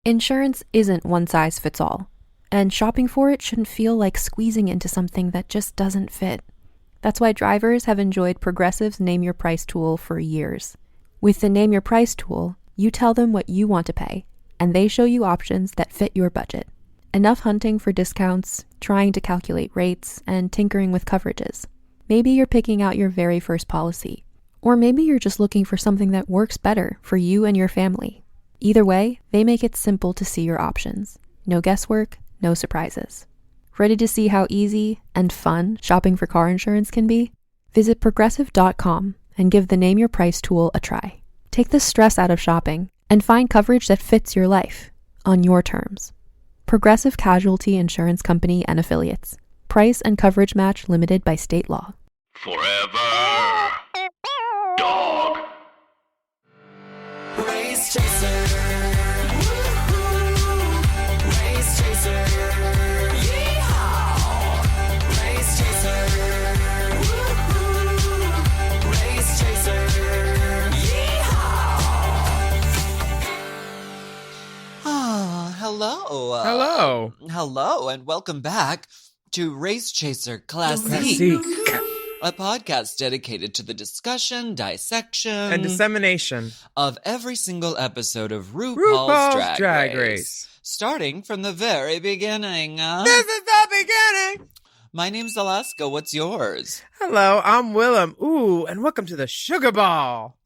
Insurance isn't one size fits all, and shopping for it shouldn't feel like squeezing into something that just doesn't fit. That's why drivers have enjoyed Progressive's Name Your Price tool for years. With the Name Your Price tool, you tell them what you want to pay, and they show you options that fit your budget. Enough hunting for discounts, trying to calculate rates, and tinkering with coverages. Maybe you're picking out your very first policy, or maybe you're just looking for something that works better for you and your family. Either way, they make it simple to see your options. No guesswork, no surprises. Ready to see how easy and fun shopping for car insurance can be? Visit Progressive.com and give the Name Your Price tool a try. Take the stress out of shopping and find coverage that fits your life, on your terms. Progressive Casualty Insurance Company and Affiliates. Price and coverage match limited by state law. Forever. Dog. Race Chaser. Woo-hoo. Race Chaser. Yeehaw. Race Chaser. Woo-hoo. Race Chaser. Yeehaw. Hello. Hello, and welcome back to Race Chaser Classique, a podcast dedicated to the discussion, dissection, and dissemination of every single episode of RuPaul's Drag Race. Starting from the very beginning. This is the beginning. My name's Alaska. What's yours? Hello, I'm Willam. Ooh, and welcome to the Sugar Ball.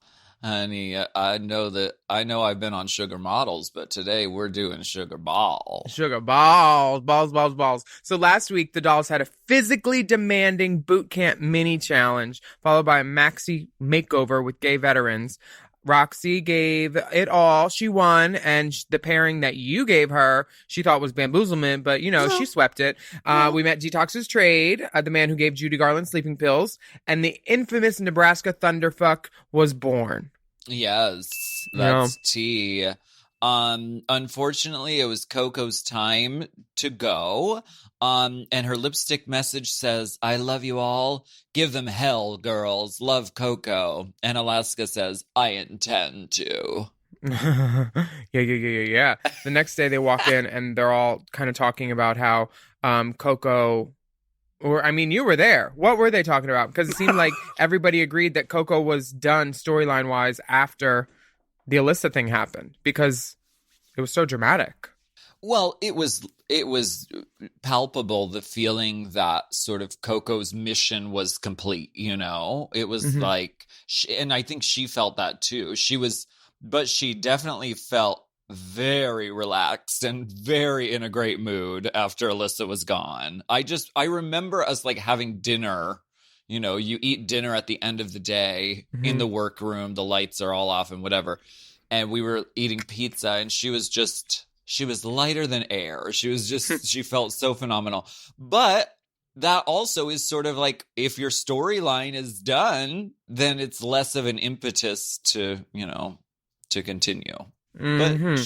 Honey, I know I've been on Sugar Models, but today we're doing Sugar Ball. Sugar balls, balls. So last week, the dolls had a physically demanding boot camp mini challenge, followed by a maxi makeover with gay veterans. Roxy gave it all. She won, and the pairing that you gave her, she thought was bamboozlement, but, she swept it. We met Detox's Trade, the man who gave Judy Garland sleeping pills, and the infamous Nebraska Thunderfuck was born. Yes, that's tea. Unfortunately, it was Coco's time to go. And her lipstick message says, "I love you all. Give them hell, girls. Love Coco." And Alaska says, "I intend to." Yeah. The next day they walk in and they're all kind of talking about how Coco, you were there. What were they talking about? Because it seemed like everybody agreed that Coco was done storyline-wise after the Alyssa thing happened because it was so dramatic. Well, it was palpable, the feeling that sort of Coco's mission was complete, It was like, and I think she felt that too. But she definitely felt very relaxed and very in a great mood after Alyssa was gone. I remember us like having dinner. You eat dinner at the end of the day in the workroom, the lights are all off and whatever. And we were eating pizza and she was lighter than air. She felt so phenomenal. But that also is sort of like, if your storyline is done, then it's less of an impetus to continue. But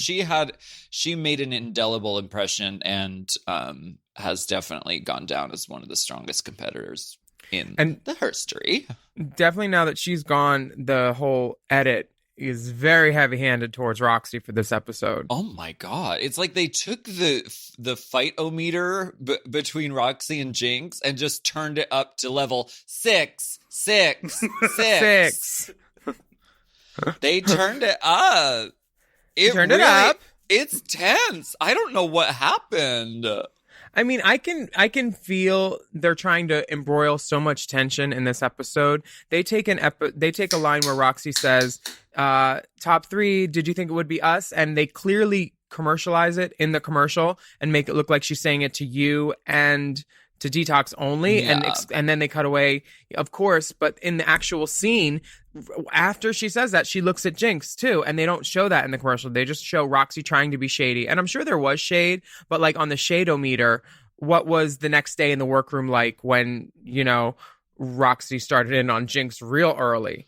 she made an indelible impression and has definitely gone down as one of the strongest competitors in the history. Definitely now that she's gone, the whole edit is very heavy-handed towards Roxy for this episode. Oh my god. It's like they took the fight-o-meter between Roxy and Jinx and just turned it up to level 6. They turned it up. It up. It's tense. I don't know what happened. I can feel they're trying to embroil so much tension in this episode. They take a line where Roxy says, "Top 3, did you think it would be us?" And they clearly commercialize it in the commercial and make it look like she's saying it to you and to Detox only. Yeah. And then they cut away, of course. But in the actual scene, after she says that, she looks at Jinx too, and they don't show that in the commercial. They just show Roxy trying to be shady, and I'm sure there was shade, but like on the shade-o-meter, what was the next day in the workroom like when Roxy started in on Jinx real early?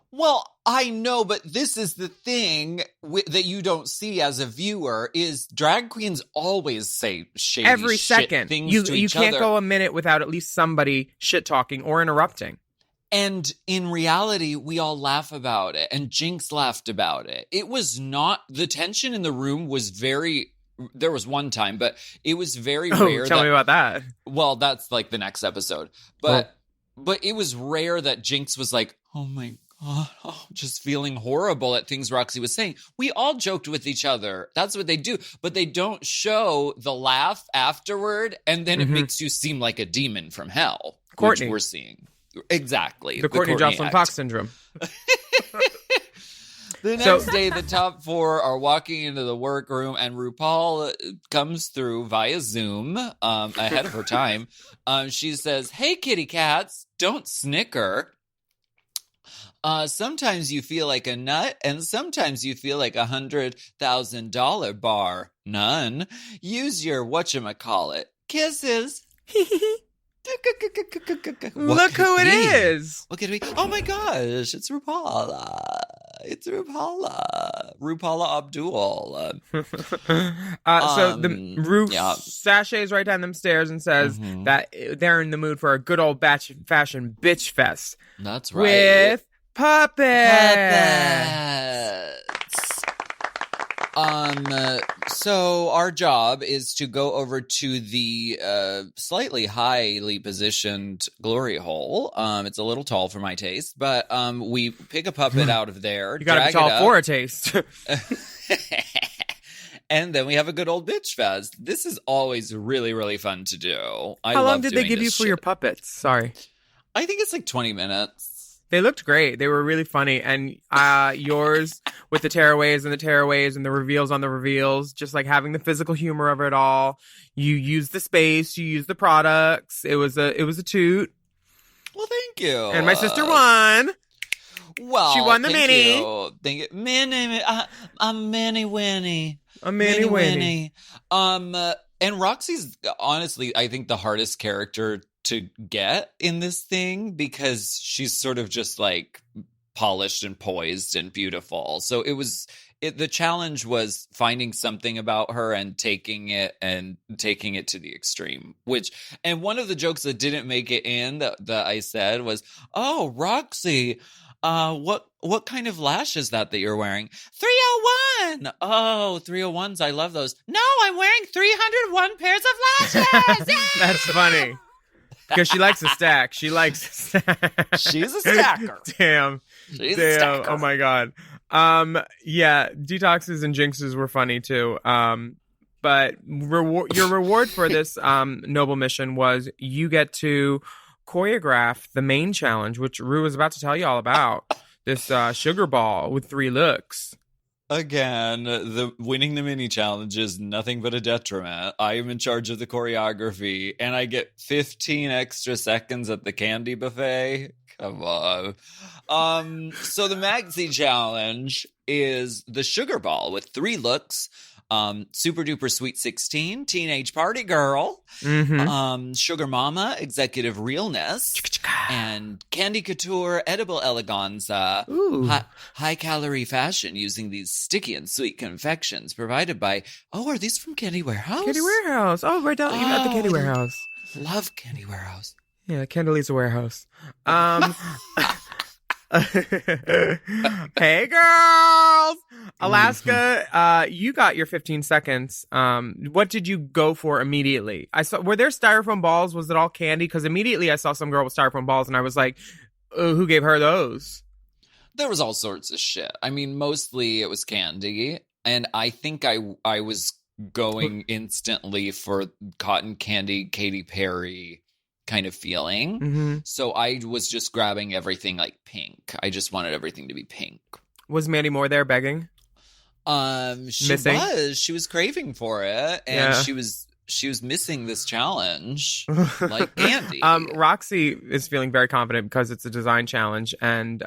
Well, I know, but this is the thing that you don't see as a viewer is drag queens always say shady every second things you to each can't other. go a minute without at least somebody shit talking or interrupting. And in reality, we all laugh about it, and Jinx laughed about it. It was not, the tension in the room was very, there was one time, but it was very rare. Tell me about that. Well, that's like the next episode. But it was rare that Jinx was like, oh my God, just feeling horrible at things Roxy was saying. We all joked with each other. That's what they do. But they don't show the laugh afterward, and then it makes you seem like a demon from hell, Courtney. which we're seeing. Exactly. The Courtney Jocelyn act. Cox syndrome. The next day, the top four are walking into the workroom, and RuPaul comes through via Zoom ahead of her time. She says, "Hey, kitty cats, don't snicker. Sometimes you feel like a nut, and sometimes you feel like $100,000 bar. None. Use your whatchamacallit. Kisses." Look who it is. What could it be? Oh my gosh, it's RuPaul. It's RuPaul. RuPaul Abdul. So the Ru sashays right down them stairs and says that they're in the mood for a good old fashion bitch fest. That's right. With puppets. So our job is to go over to the slightly highly positioned glory hole. It's a little tall for my taste, but we pick a puppet out of there. You gotta be tall for a taste. And then we have a good old bitch fest. This is always really, really fun to do. How long did they give you for your puppets? Sorry. I think it's like 20 minutes. They looked great. They were really funny. And yours with the tearaways and the reveals on the reveals, just like having the physical humor of it all. You used the space, you used the products. It was a toot. Well, thank you. And my sister won. Well, she won the thank mini. You. Thank you. Mini. I'm Mini Winnie. A Mini Winnie. And Roxy's honestly, I think, the hardest character to get in this thing because she's sort of just like polished and poised and beautiful. So the challenge was finding something about her and taking it to the extreme, and one of the jokes that didn't make it in that I said was, "Oh, Roxy, what kind of lash is that you're wearing?" 301. Oh, 301s. I love those. No, I'm wearing 301 pairs of lashes. That's funny. Because she likes to stack. She's a stacker. Damn. She's a stacker. Oh my God. Yeah, detoxes and jinxes were funny too. But your reward for this noble mission was you get to choreograph the main challenge, which Rue was about to tell you all about. This sugar ball with 3 looks. Again, the winning the mini challenge is nothing but a detriment. I am in charge of the choreography, and I get 15 extra seconds at the candy buffet. Come on. So the maxi challenge is the sugar ball with 3 looks. Super Duper Sweet 16, Teenage Party Girl, Sugar Mama, Executive Realness, and Candy Couture, Edible Eleganza, high calorie fashion using these sticky and sweet confections provided by, are these from Candy Warehouse? Candy Warehouse. Oh, right down, you got the Candy Warehouse. Love Candy Warehouse. Yeah, Candelisa Warehouse. Hey, girls! Alaska, you got your 15 seconds. What did you go for immediately? Were there styrofoam balls? Was it all candy? Because immediately I saw some girl with styrofoam balls, and I was like, who gave her those? There was all sorts of shit. I mean, mostly it was candy, and I think I was going instantly for cotton candy, Katy Perry kind of feeling. So I was just grabbing everything like pink. I just wanted everything to be pink. Was Mandy Moore there begging? She was craving for it, and she was missing this challenge like candy. Roxy is feeling very confident because it's a design challenge, and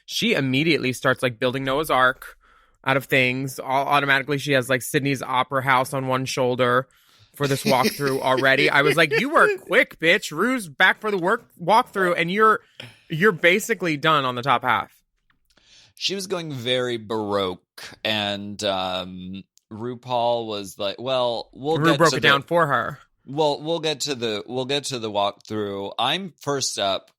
she immediately starts like building Noah's Ark out of things. Automatically she has like Sydney's Opera House on one shoulder for this walkthrough already. I was like, you were quick, bitch. Rue's back for the walkthrough, and you're basically done on the top half. She was going very Baroque, and RuPaul was like, "Well, Rue broke it down for her." Well, we'll get to the walkthrough. I'm first up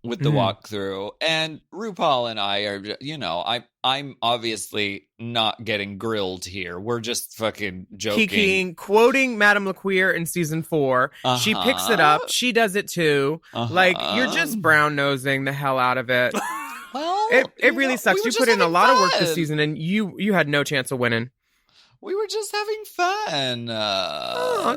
with the walkthrough, and RuPaul and I are, I'm obviously not getting grilled here. We're just fucking joking. Kikiing, quoting Madame LaQueer in season 4. She picks it up. She does it too. Like, you're just brown nosing the hell out of it. Well, it really sucks. You put in a lot of work this season, and you had no chance of winning. We were just having fun.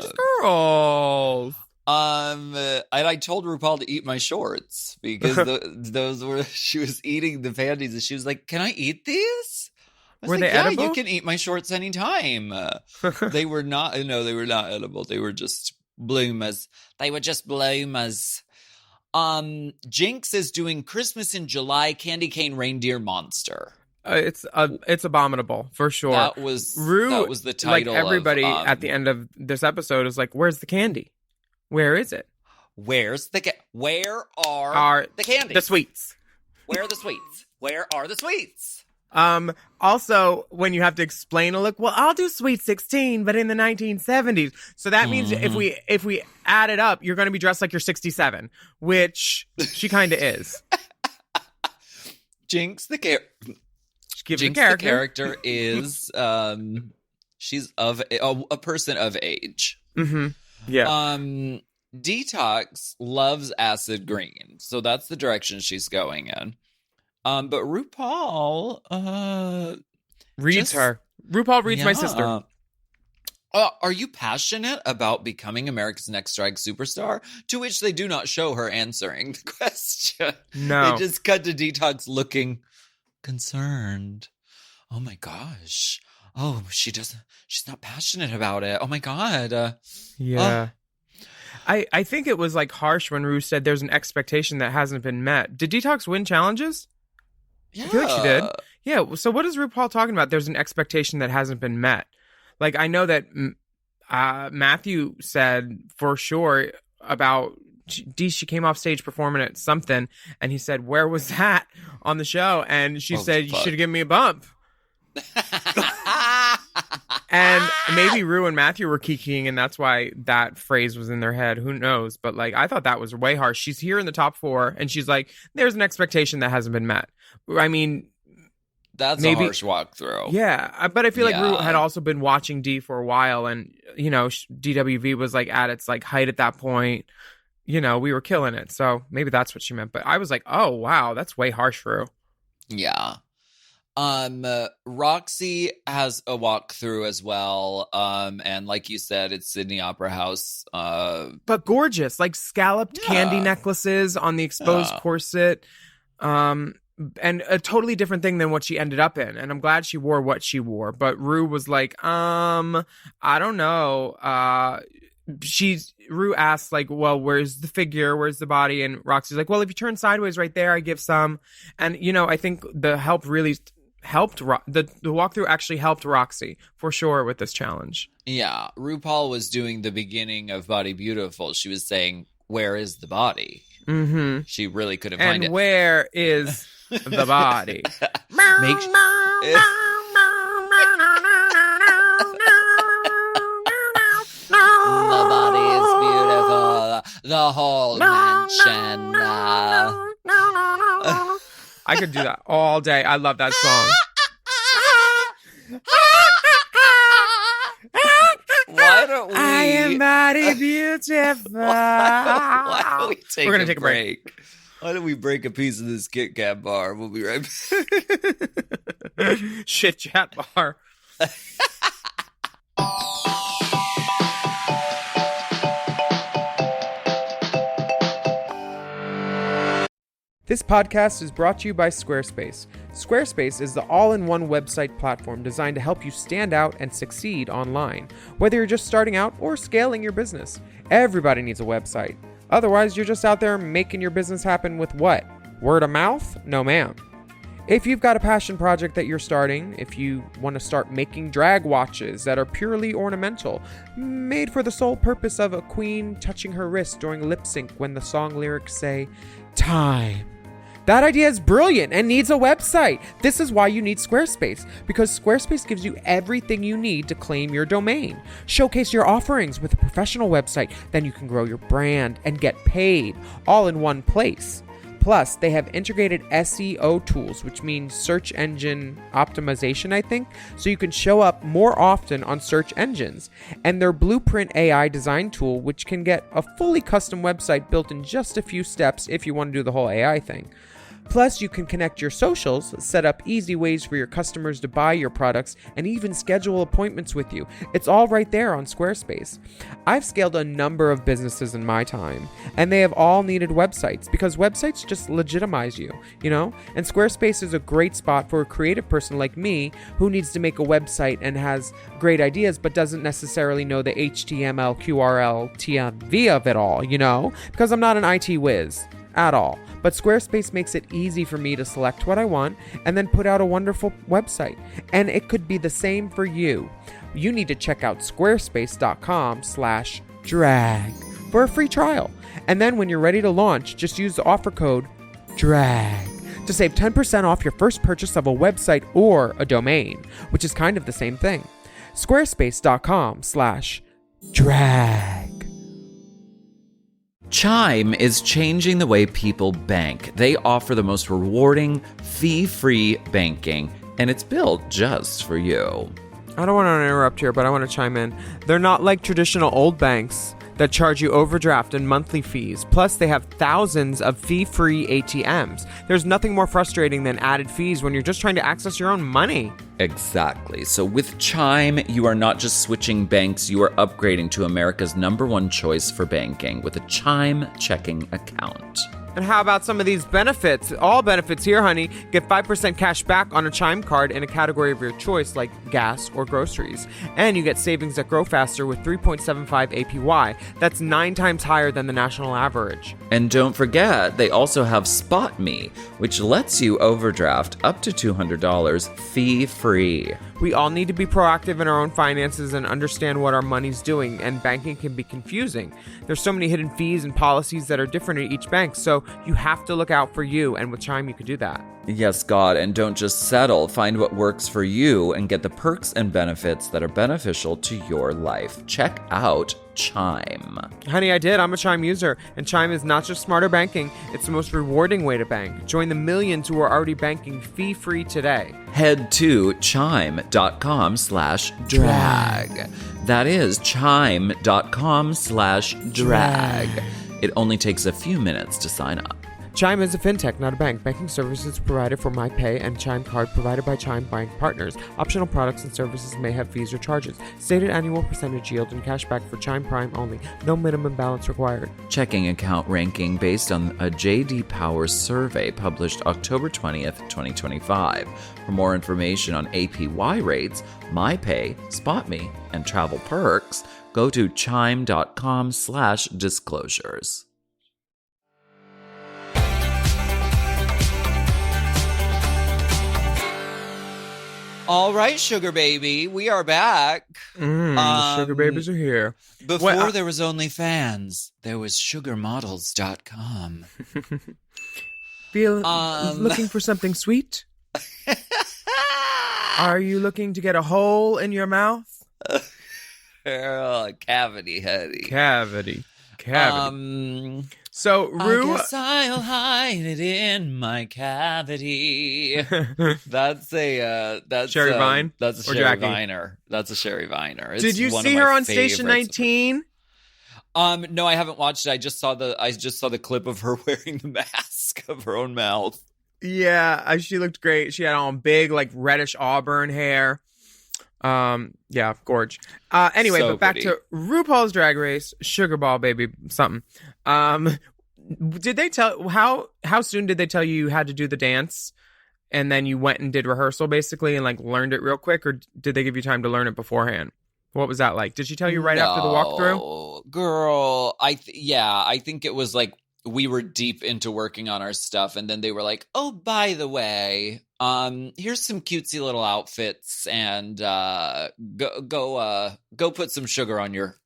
Just girls. And I told RuPaul to eat my shorts because those were, she was eating the panties and she was like, "Can I eat these?" I was Were like, they "Yeah, edible? you can eat my shorts anytime." They were not. No, they were not edible. They were just bloomers. They were just bloomers. Jinx is doing Christmas in July candy cane reindeer monster. It's abominable for sure. That was the title. Like everybody of, at the end of this episode is like, "Where's the candy? Where is it? Where are the candies? The sweets? Where are the sweets? Where are the sweets?" Also, when you have to explain a look, well, I'll do Sweet 16, but in the 1970s. So that means if we add it up, you're going to be dressed like you're 67, which she kind of is. Jinx the character is she's of a person of age. Mm-hmm. Yeah. Detox loves acid green, so that's the direction she's going in. But RuPaul reads her. RuPaul reads my sister. Are you passionate about becoming America's Next Drag Superstar? To which they do not show her answering the question. No. They just cut to Detox looking concerned. Oh my gosh. Oh, she's not passionate about it. Oh my God. Yeah. I think it was like harsh when Ru said there's an expectation that hasn't been met. Did Detox win challenges? Yeah. I feel like she did. Yeah. So what is RuPaul talking about? There's an expectation that hasn't been met. Like, I know that Matthew said for sure about she came off stage performing at something, and he said, "Where was that on the show?" And she said, "You should have given me a bump." And maybe Ru and Matthew were kikiing, and that's why that phrase was in their head. Who knows? But like, I thought that was way harsh. She's here in the top 4, and she's like, "There's an expectation that hasn't been met." I mean, that's maybe a harsh walkthrough. Yeah, but I feel like Ru had also been watching D for a while, and DWV was like at its like height at that point. We were killing it, so maybe that's what she meant. But I was like, "Oh wow, that's way harsh, Ru." Yeah. Roxy has a walkthrough as well. And like you said, it's Sydney Opera House. But gorgeous, like scalloped candy necklaces on the exposed corset. And a totally different thing than what she ended up in. And I'm glad she wore what she wore. But Ru was like, I don't know. Ru asked, like, "Well, where's the figure? Where's the body?" And Roxy's like, "Well, if you turn sideways right there, I give some." And, I think the help really helped. The walkthrough actually helped Roxy for sure with this challenge. Yeah. RuPaul was doing the beginning of Body Beautiful. She was saying, "Where is the body?" Mm-hmm. She really couldn't find it. And where is the body? Make the body is beautiful. The whole mansion. I could do that all day. I love that song. Why don't we? I am body beautiful. Why don't we take We're gonna take a break. Why don't we break a piece of this Kit Kat bar? We'll be right back. Shit chat bar. This podcast is brought to you by Squarespace. Squarespace is the all-in-one website platform designed to help you stand out and succeed online. Whether you're just starting out or scaling your business, everybody needs a website. Otherwise, you're just out there making your business happen with what? Word of mouth? No, ma'am. If you've got a passion project that you're starting, if you want to start making drag watches that are purely ornamental, made for the sole purpose of a queen touching her wrist during lip sync when the song lyrics say, "Time." That idea is brilliant and needs a website. This is why you need Squarespace, because Squarespace gives you everything you need to claim your domain. Showcase your offerings with a professional website, then you can grow your brand and get paid all in one place. Plus, they have integrated SEO tools, which means search engine optimization, I think, so you can show up more often on search engines. And their Blueprint AI design tool, which can get a fully custom website built in just a few steps if you want to do the whole AI thing. Plus, you can connect your socials, set up easy ways for your customers to buy your products, and even schedule appointments with you. It's all right there on Squarespace. I've scaled a number of businesses in my time, and they have all needed websites because websites just legitimize you, you know? And Squarespace is a great spot for a creative person like me who needs to make a website and has great ideas but doesn't necessarily know the HTML, QRL, TMV of it all, you know? Because I'm not an IT whiz at all. But Squarespace makes it easy for me to select what I want and then put out a wonderful website. And it could be the same for you. You need to check out squarespace.com/drag for a free trial. And then when you're ready to launch, just use the offer code DRAG to save 10% off your first purchase of a website or a domain, which is kind of the same thing. Squarespace.com/drag. Chime is changing the way people bank. They offer the most rewarding, fee-free banking, and it's built just for you. I don't want to interrupt here, but I want to chime in. They're not like traditional old banks that charge you overdraft and monthly fees. Plus, they have thousands of fee-free ATMs. There's nothing more frustrating than added fees when you're just trying to access your own money. Exactly. So with Chime, you are not just switching banks, you are upgrading to America's #1 choice for banking with a Chime checking account. And how about some of these benefits? All benefits here, honey. Get 5% cash back on a Chime card in a category of your choice, like gas or groceries. And you get savings that grow faster with 3.75 APY. That's 9 times higher than the national average. And don't forget, they also have Spot Me, which lets you overdraft up to $200 fee-free. We all need to be proactive in our own finances and understand what our money's doing, and banking can be confusing. There's so many hidden fees and policies that are different at each bank, so you have to look out for you, and with Chime you could do that. Yes, God, and don't just settle. Find what works for you and get the perks and benefits that are beneficial to your life. Check out Chime. Honey, I did. I'm a Chime user, and Chime is not just smarter banking, it's the most rewarding way to bank. Join the millions who are already banking fee-free today. Head to chime.com/drag. That is chime.com/drag. It only takes a few minutes to sign up. Chime is a fintech, not a bank. Banking services provided for MyPay and Chime Card provided by Chime Bank Partners. Optional products and services may have fees or charges. Stated annual percentage yield and cashback for Chime Prime only. No minimum balance required. Checking account ranking based on a J.D. Power survey published October 20th, 2025. For more information on APY rates, MyPay, SpotMe, and travel perks, go to chime.com/disclosures. All right, Sugar Baby, we are back. Sugar babies are here. Before there was OnlyFans, there was sugarmodels.com. Looking for something sweet? Are you looking to get a hole in your mouth? Cavity, honey. Cavity. So, I guess I'll hide it in my cavity. That's a Sherry Vine? That's a Or Sherry Jackie? Viner. That's a Sherry Viner. It's Did you one see of my her on Station favorites. 19? No, I haven't watched it. I just saw the clip of her wearing the mask of her own mouth. Yeah, she looked great. She had on big, like, reddish auburn hair. Yeah, gorge. Anyway, So but back pretty. to RuPaul's Drag Race, Sugar Ball Baby, something. Did they tell how soon did they tell you had to do the dance, and then you went and did rehearsal basically and like learned it real quick, or did they give you time to learn it beforehand? What was that like? Did she tell you right after the walkthrough? Girl, I think it was like we were deep into working on our stuff, and then they were like, "Oh, by the way, here's some cutesy little outfits, and go put some sugar on your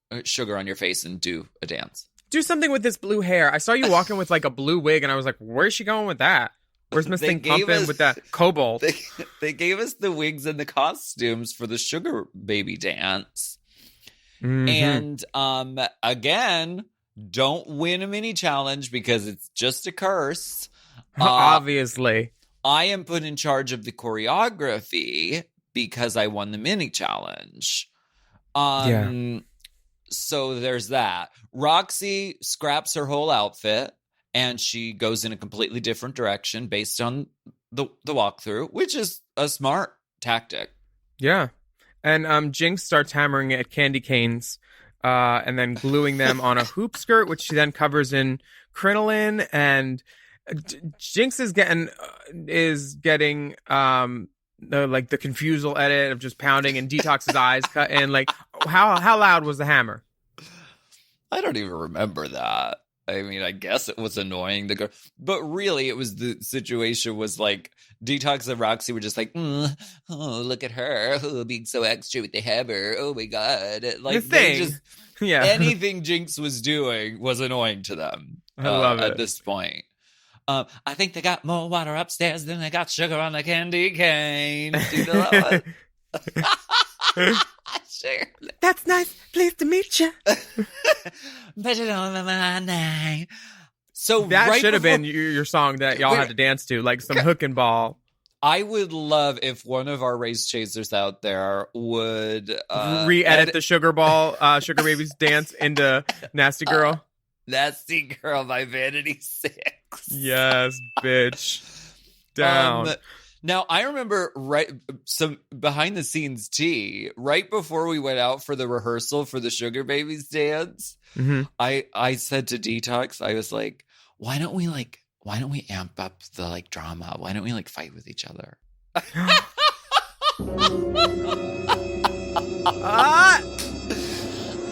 face and do a dance." Do something with this blue hair. I saw you walking with like a blue wig, and I was like, "Where's she going with that? Where's Miss They Thing gave pumping us- with that cobalt?" They gave us the wigs and the costumes for the Sugar Baby dance. Mhm. And again, don't win a mini challenge because it's just a curse. Obviously. I am put in charge of the choreography because I won the mini challenge. So there's that. Roxy scraps her whole outfit and she goes in a completely different direction based on the walkthrough, which is a smart tactic. Yeah. And Jinx starts hammering at candy canes and then gluing them on a hoop skirt, which she then covers in crinoline. And Jinx is getting the confusal edit of just pounding and Detox's eyes cut in. Like, how loud was the hammer? I don't even remember that. I mean, I guess it was annoying to go, but really it was the situation was like Detox and Roxy were just like, oh, look at her, being so extra with the hammer. Oh my God. Like, anything Jinx was doing was annoying to them. I love it. At this point. I think they got more water upstairs than they got sugar on the candy cane. Do you know that one? Sure. That's nice. Pleased to meet you. But you don't remember my name. So that should have been your song that y'all had to dance to, like some hook and ball. I would love if one of our race chasers out there would re-edit the Sugar Babies dance into Nasty Girl. Nasty Girl by Vanity 6. Yes, bitch. Down. Now, I remember some behind the scenes tea, right before we went out for the rehearsal for the Sugar Babies dance, I said to Detox, I was like, why don't we amp up the drama? Why don't we fight with each other?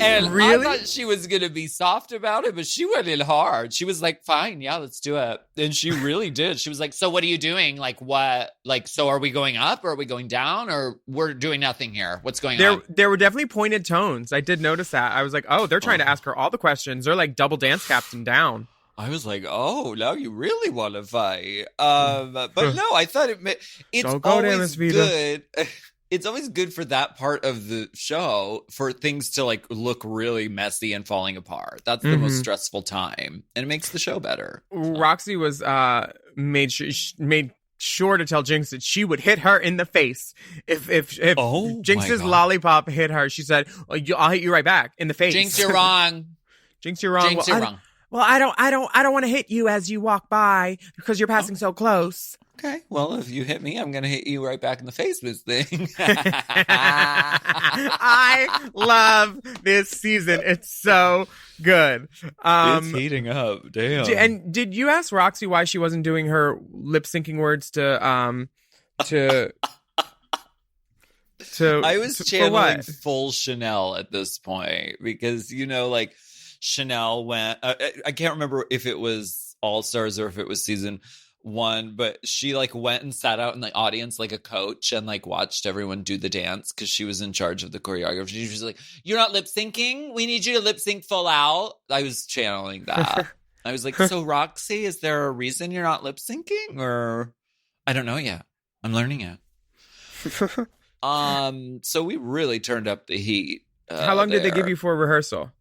And really? I thought she was going to be soft about it, but she went in hard. She was like, fine, yeah, let's do it. And she really did. She was like, so what are you doing? What? So are we going up or are we going down or we're doing nothing here? What's going on? There were definitely pointed tones. I did notice that. I was like, oh, they're trying to ask her all the questions. They're like double dance captain down. I was like, oh, now you really want to fight. But no, I thought it's always good. It's always good for that part of the show for things to look really messy and falling apart. That's the most stressful time, and it makes the show better. Roxy was made sure to tell Jinx that she would hit her in the face if Jinx's lollipop hit her. She said, "I'll hit you right back in the face." Jinx, you're wrong. Jinx, you're wrong. Jinx, you're wrong. Well, I don't want to hit you as you walk by because you're passing so close. Okay, well, if you hit me, I'm going to hit you right back in the face with this thing. I love this season. It's so good. It's heating up. Damn. And did you ask Roxy why she wasn't doing her lip syncing words to I was channeling full Chanel at this point because, Chanel went, I can't remember if it was All Stars or if it was season 1, but she went and sat out in the audience like a coach and watched everyone do the dance because she was in charge of the choreography. She was like, "You're not lip syncing. We need you to lip sync full out." I was channeling that. I was like, "So Roxy, is there a reason you're not lip syncing?" Or I don't know yet. I'm learning it. So we really turned up the heat. How long did they give you for rehearsal?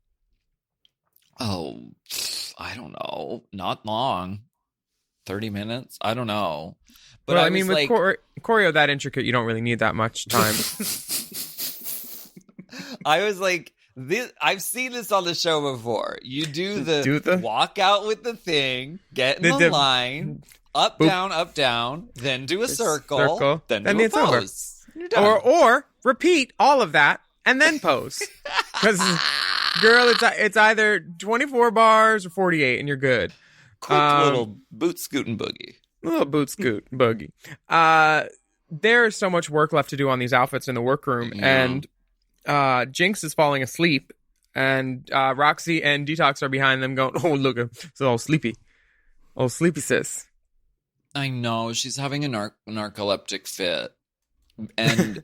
Oh, I don't know. Not long. 30 minutes? I don't know. But well, I mean, with choreo that intricate, you don't really need that much time. I was like, I've seen this on the show before. You do the walk out with the thing, get in the line, up, down, then do a circle, then do a pose. You're done. Or repeat all of that and then pose. Because, girl, it's either 24 bars or 48 and you're good. Quick little boot scootin' boogie. A little boot scoot boogie. There's so much work left to do on these outfits in the workroom. Yeah. And Jinx is falling asleep. And Roxy and Detox are behind them going, oh, look, it's all sleepy. Oh, sleepy sis. I know. She's having a narcoleptic fit. And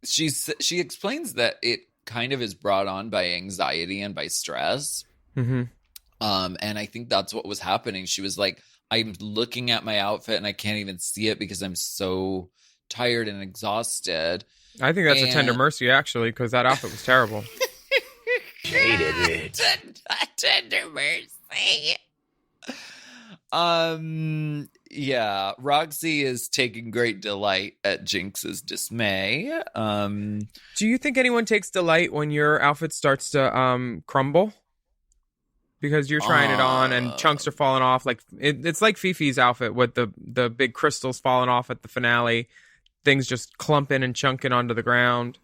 she explains that it kind of is brought on by anxiety and by stress. Mm-hmm. And I think that's what was happening. She was like, I'm looking at my outfit and I can't even see it because I'm so tired and exhausted. I think that's a tender mercy, actually, because that outfit was terrible. Hated it. Tender mercy. Yeah, Roxy is taking great delight at Jinx's dismay. Do you think anyone takes delight when your outfit starts to crumble? Because you're trying it on and chunks are falling off. Like it's like Fifi's outfit with the big crystals falling off at the finale. Things just clumping and chunking onto the ground.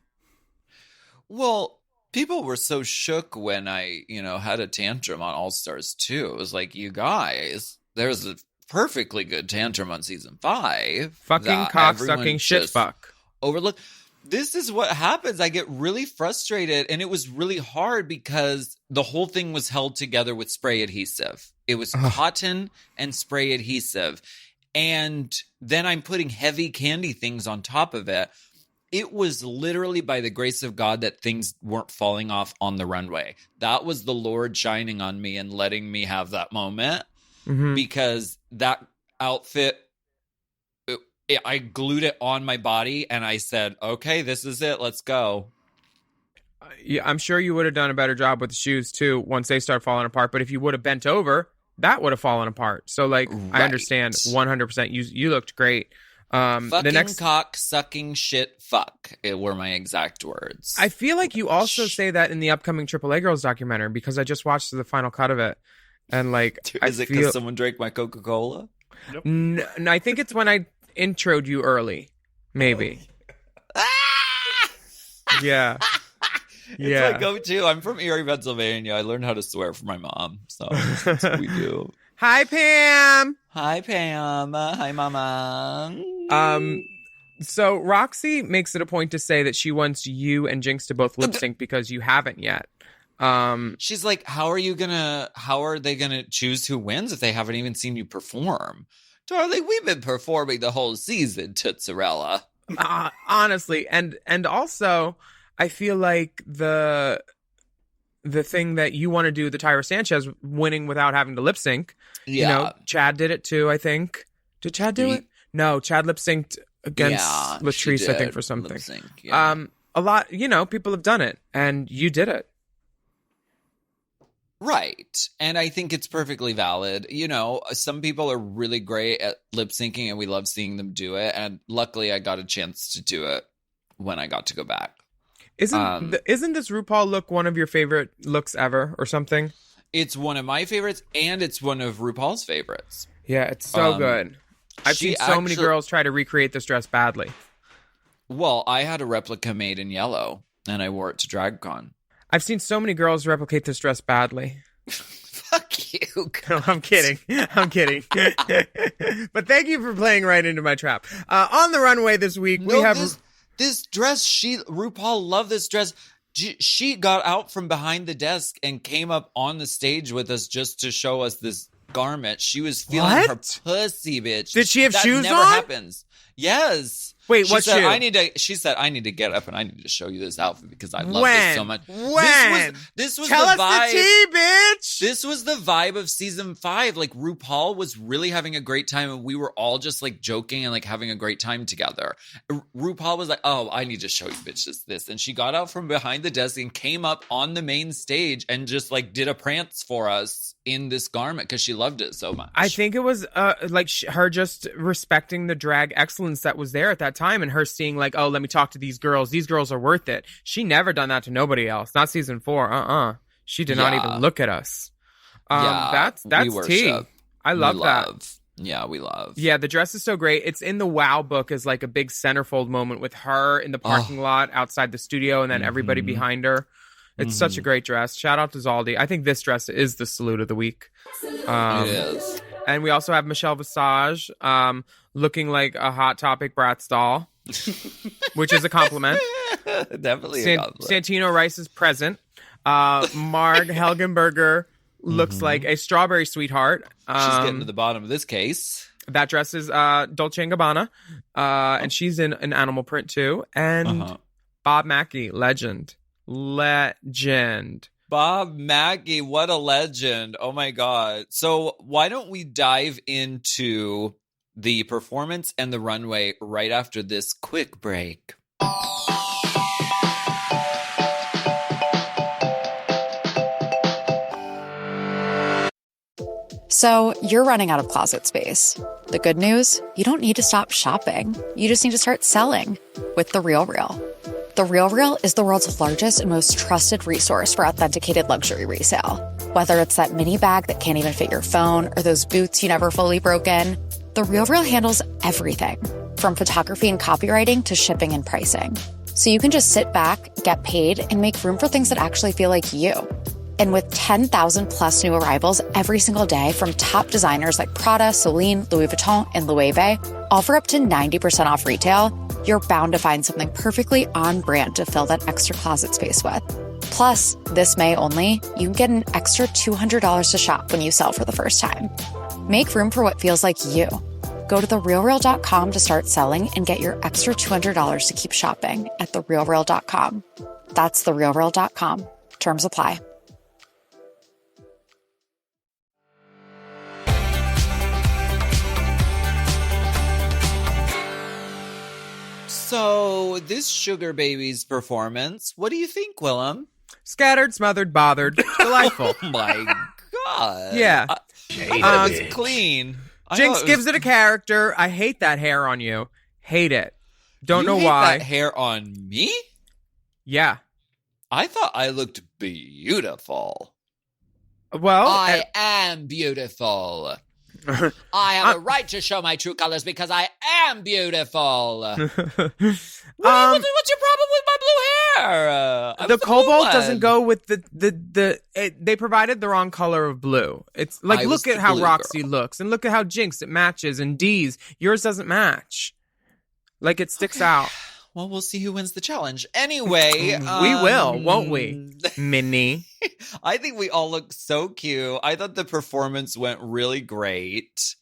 Well, people were so shook when I, had a tantrum on All Stars 2. It was like, you guys, there's a perfectly good tantrum on season 5. Fucking cock-sucking shit fuck. Overlook. This is what happens. I get really frustrated, and it was really hard because the whole thing was held together with spray adhesive. It was cotton and spray adhesive. And then I'm putting heavy candy things on top of it. It was literally by the grace of God that things weren't falling off on the runway. That was the Lord shining on me and letting me have that moment. Because that outfit, I glued it on my body and I said, okay, this is it. Let's go. Yeah, I'm sure you would have done a better job with the shoes too once they start falling apart. But if you would have bent over, that would have fallen apart. So I understand 100%. You looked great. Fucking the next cock sucking shit fuck. It were my exact words. I feel like you also say that in the upcoming AAA Girls documentary because I just watched the final cut of it. And is it because someone drank my Coca-Cola? Nope. No, I think it's when I introed you early, maybe. Yeah. It's my go-to. I'm from Erie, Pennsylvania. I learned how to swear from my mom, so that's what we do. Hi, Pam. Hi, Pam. Hi, Mama. So Roxy makes it a point to say that she wants you and Jinx to both lip sync because you haven't yet. She's like, how are they gonna choose who wins if they haven't even seen you perform? Darling, we've been performing the whole season, Tootsarella. Honestly, and also I feel like the thing that you want to do, the Tyra Sanchez winning without having to lip sync. Yeah. Chad did it too, I think. Did Chad do it? No, Chad lip synced against Latrice, I think, for something. Lip-sync, yeah. A lot, people have done it, and you did it. Right. And I think it's perfectly valid. Some people are really great at lip syncing and we love seeing them do it. And luckily I got a chance to do it when I got to go back. Isn't this RuPaul look one of your favorite looks ever or something? It's one of my favorites and it's one of RuPaul's favorites. Yeah, it's so good. I've seen so many girls try to recreate this dress badly. Well, I had a replica made in yellow and I wore it to DragCon. I've seen so many girls replicate this dress badly. Fuck you. No, I'm kidding. But thank you for playing right into my trap. On the runway this week, we have this dress. RuPaul loved this dress. She got out from behind the desk and came up on the stage with us just to show us this garment. She was feeling her pussy, bitch. Did she have shoes never on? Happens. Yes. Wait, what shoe? She said, I need to get up and I need to show you this outfit because I love this so much. This was Tell the us vibe. the tea, bitch. This was the vibe of season 5. Like RuPaul was really having a great time and we were all just like joking and like having a great time together. RuPaul was like, oh, I need to show you bitches this. And she got out from behind the desk and came up on the main stage and just like did a prance for us in this garment because she loved it so much. I think it was her just respecting the drag excellence that was there at that time and her seeing like, oh, let me talk to these girls. These girls are worth it. She never done that to nobody else. Not season 4. She did not even look at us. That's tea. I love that. Yeah, we love. Yeah, the dress is so great. It's in the Wow book as like a big centerfold moment with her in the parking lot outside the studio and then everybody behind her. It's such a great dress. Shout out to Zaldi. I think this dress is the salute of the week. It is. And we also have Michelle Visage looking like a Hot Topic Bratz doll, which is a compliment. Definitely a compliment. Santino Rice is present. Marg Helgenberger looks like a strawberry sweetheart. She's getting to the bottom of this case. That dress is Dolce & Gabbana. And she's in an animal print too. And Bob Mackie, legend. Bob Mackie, what a legend. Oh my God. So why don't we dive into the performance and the runway right after this quick break? So you're running out of closet space. The good news? You don't need to stop shopping. You just need to start selling with The RealReal. The RealReal is the world's largest and most trusted resource for authenticated luxury resale. Whether it's that mini bag that can't even fit your phone or those boots you never fully broke in, The RealReal handles everything from photography and copywriting to shipping and pricing. So you can just sit back, get paid, and make room for things that actually feel like you. And with 10,000 plus new arrivals every single day from top designers like Prada, Celine, Louis Vuitton, and Loewe, all for up to 90% off retail, you're bound to find something perfectly on brand to fill that extra closet space with. Plus, this May only, you can get an extra $200 to shop when you sell for the first time. Make room for what feels like you. Go to therealreal.com to start selling and get your extra $200 to keep shopping at therealreal.com. That's therealreal.com. Terms apply. So, this Sugar Babies performance, what do you think, Willam? Scattered, smothered, bothered. Delightful. Oh my God. Yeah. I thought it was clean. Jinx gives it a character. I hate that hair on you. Hate it. Don't know hate why. That hair on me? Yeah. I thought I looked beautiful. Well, I am beautiful. I have a right to show my true colors because I am beautiful. What's your problem with my blue hair? The cobalt doesn't go with they provided the wrong color of blue. It's like, look at how Roxy looks and look at how Jinx it matches, and Dee's, yours doesn't match. Like, it sticks out. Well, we'll see who wins the challenge. Anyway, we will, won't we, Minnie? I think we all look so cute. I thought the performance went really great.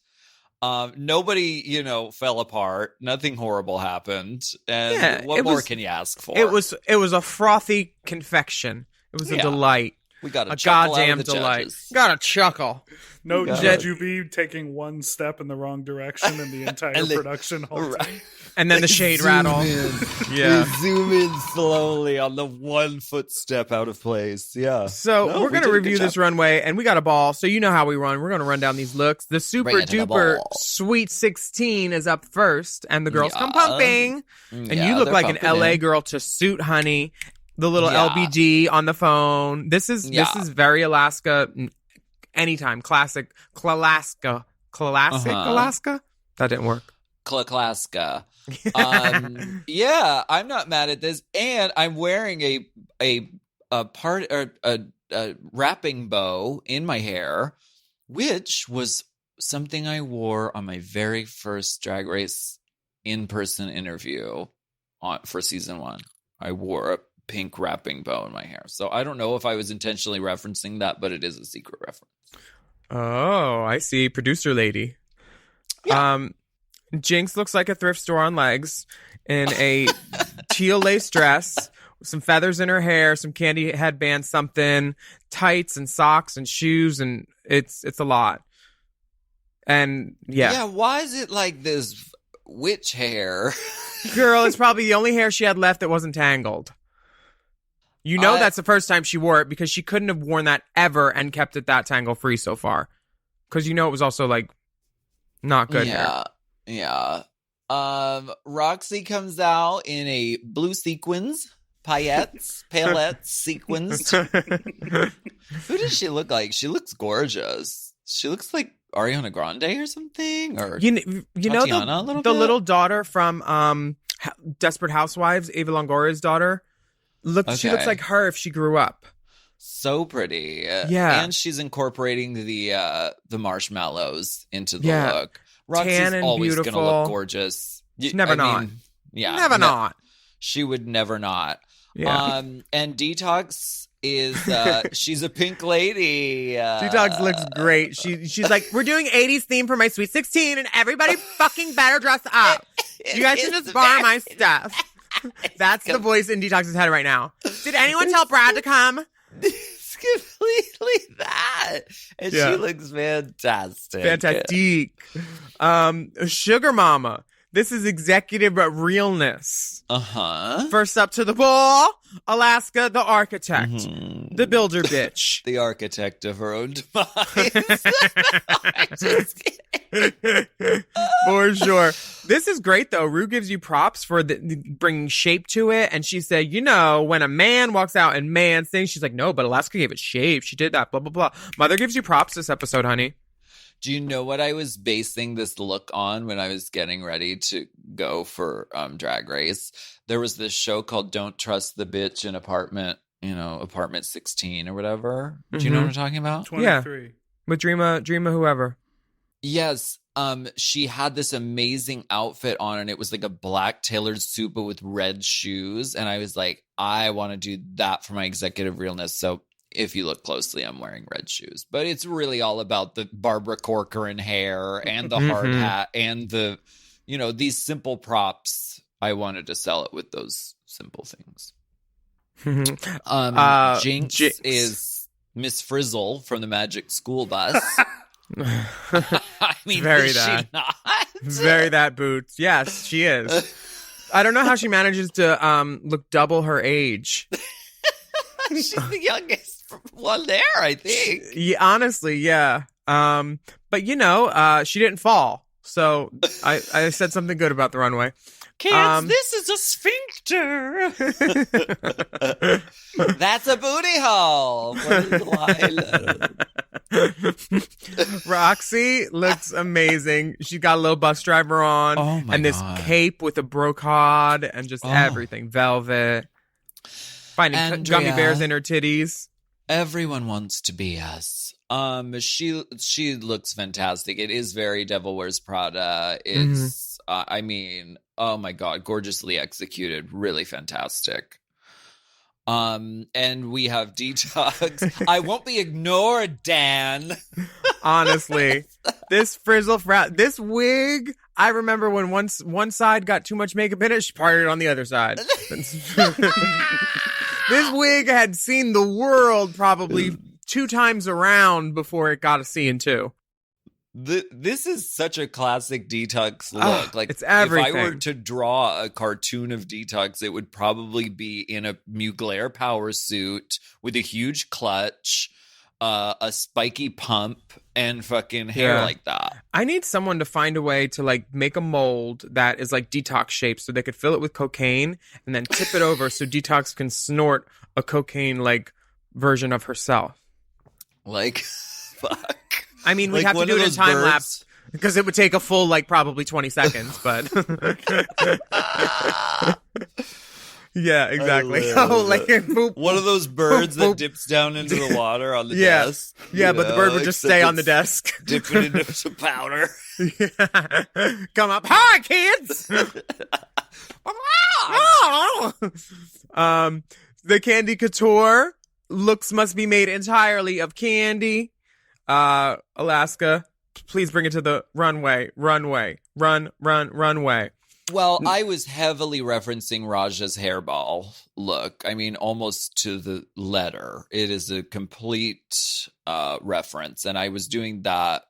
Nobody, fell apart. Nothing horrible happened. And what more can you ask for? It was a frothy confection. It was a delight. We got a goddamn delight. Judges. Got a chuckle. No jujube taking one step in the wrong direction and the entire production halting. Right. And then the shade rattle. Yeah. They zoom in slowly on the 1 footstep out of place. Yeah. So we're going to review this runway, and we got a ball. So you know how we run. We're going to run down these looks. The super duper Sweet 16 is up first, and the girls come pumping. And you look like an LA girl to suit, honey. The little LBD on the phone. This is very Alaska. Anytime. Classic. Alaska. Alaska? That didn't work. Klaska. I'm not mad at this, and I'm wearing a wrapping bow in my hair, which was something I wore on my very first Drag Race in-person interview for season 1. I wore a pink wrapping bow in my hair, so I don't know if I was intentionally referencing that, but it is a secret reference. Oh, I see. Producer lady. Yeah. Jinx looks like a thrift store on legs in a teal lace dress with some feathers in her hair, some candy headband, something, tights and socks and shoes, and it's a lot. And yeah, why is it like this witch hair? Girl, it's probably the only hair she had left that wasn't tangled. That's the first time she wore it, because she couldn't have worn that ever and kept it that tangle free so far. Because it was also like not good hair. Yeah. Roxy comes out in a blue sequins, paillettes sequins. Who does she look like? She looks gorgeous. She looks like Ariana Grande or something, or Tatiana, the little daughter from Desperate Housewives, Ava Longoria's daughter. She looks like her if she grew up. So pretty. Yeah. And she's incorporating the marshmallows into the look. Roxy's always going to look gorgeous. Never not. She would never not. Yeah. And Detox is she's a pink lady. Detox looks great. She's like, we're doing 80s theme for my Sweet 16, and everybody fucking better dress up. You guys can just borrow my stuff. That's the voice in Detox's head right now. Did anyone tell Brad to come? It's completely that. And she looks fantastic. Fantastic. Sugar Mama. This is executive realness. Uh-huh. First up to the ball, Alaska, the architect, the builder bitch. The architect of her own demise. I'm just kidding. For sure. This is great, though. Rue gives you props for bringing shape to it. And she said, you know, when a man walks out and man sings, she's like, no, but Alaska gave it shape. She did that, blah, blah, blah. Mother gives you props this episode, honey. Do you know what I was basing this look on when I was getting ready to go for Drag Race? There was this show called Don't Trust the Bitch in Apartment 16 or whatever. Do you know what I'm talking about? 23. Yeah. With Dreama whoever. Yes. She had this amazing outfit on, and it was like a black tailored suit, but with red shoes. And I was like, I want to do that for my executive realness. So if you look closely, I'm wearing red shoes. But it's really all about the Barbara Corcoran hair and the hard hat and the, these simple props. I wanted to sell it with those simple things. Jinx is Miss Frizzle from the Magic School Bus. I mean, very is that. she not? Very that Boots. Yes, she is. I don't know how she manages to look double her age. She's the youngest one there, I think. Yeah, honestly, yeah. But she didn't fall. So I said something good about the runway. Kids, this is a sphincter. That's a booty hole. Roxy looks amazing. She got a little bus driver on. Oh my and this God. cape with a brocade and just everything. Velvet. Finding Andrea. gummy bears in her titties. Everyone wants to be us. She looks fantastic. It is very Devil Wears Prada. It's I mean, oh my God, gorgeously executed, really fantastic. And we have Detox. I won't be ignored, Dan. Honestly, this this wig. I remember when one side got too much makeup in it, she parted it on the other side. This wig had seen the world probably 2 times around before it got a C and 2. This is such a classic Detox look. Like, it's everything. If I were to draw a cartoon of Detox, it would probably be in a Mugler power suit with a huge clutch, a spiky pump, and fucking hair like that. I need someone to find a way to like make a mold that is like Detox shaped so they could fill it with cocaine and then tip it over so Detox can snort a cocaine like version of herself. Like, fuck. I mean, we'd Like have to one do of it in those time birds. lapse because it would take a full like probably 20 seconds, but yeah, exactly. Oh, like boop. One of those birds Boop, that boop. dips down into the water on the Yeah. desk. Yeah, but the bird would just stay on the desk. Dip it into some powder. Come up. Hi, kids. The Candy Couture looks must be made entirely of candy. Alaska, please bring it to the runway. Runway. Runway. Well, I was heavily referencing Raja's hairball look. I mean, almost to the letter. It is a complete reference. And I was doing that,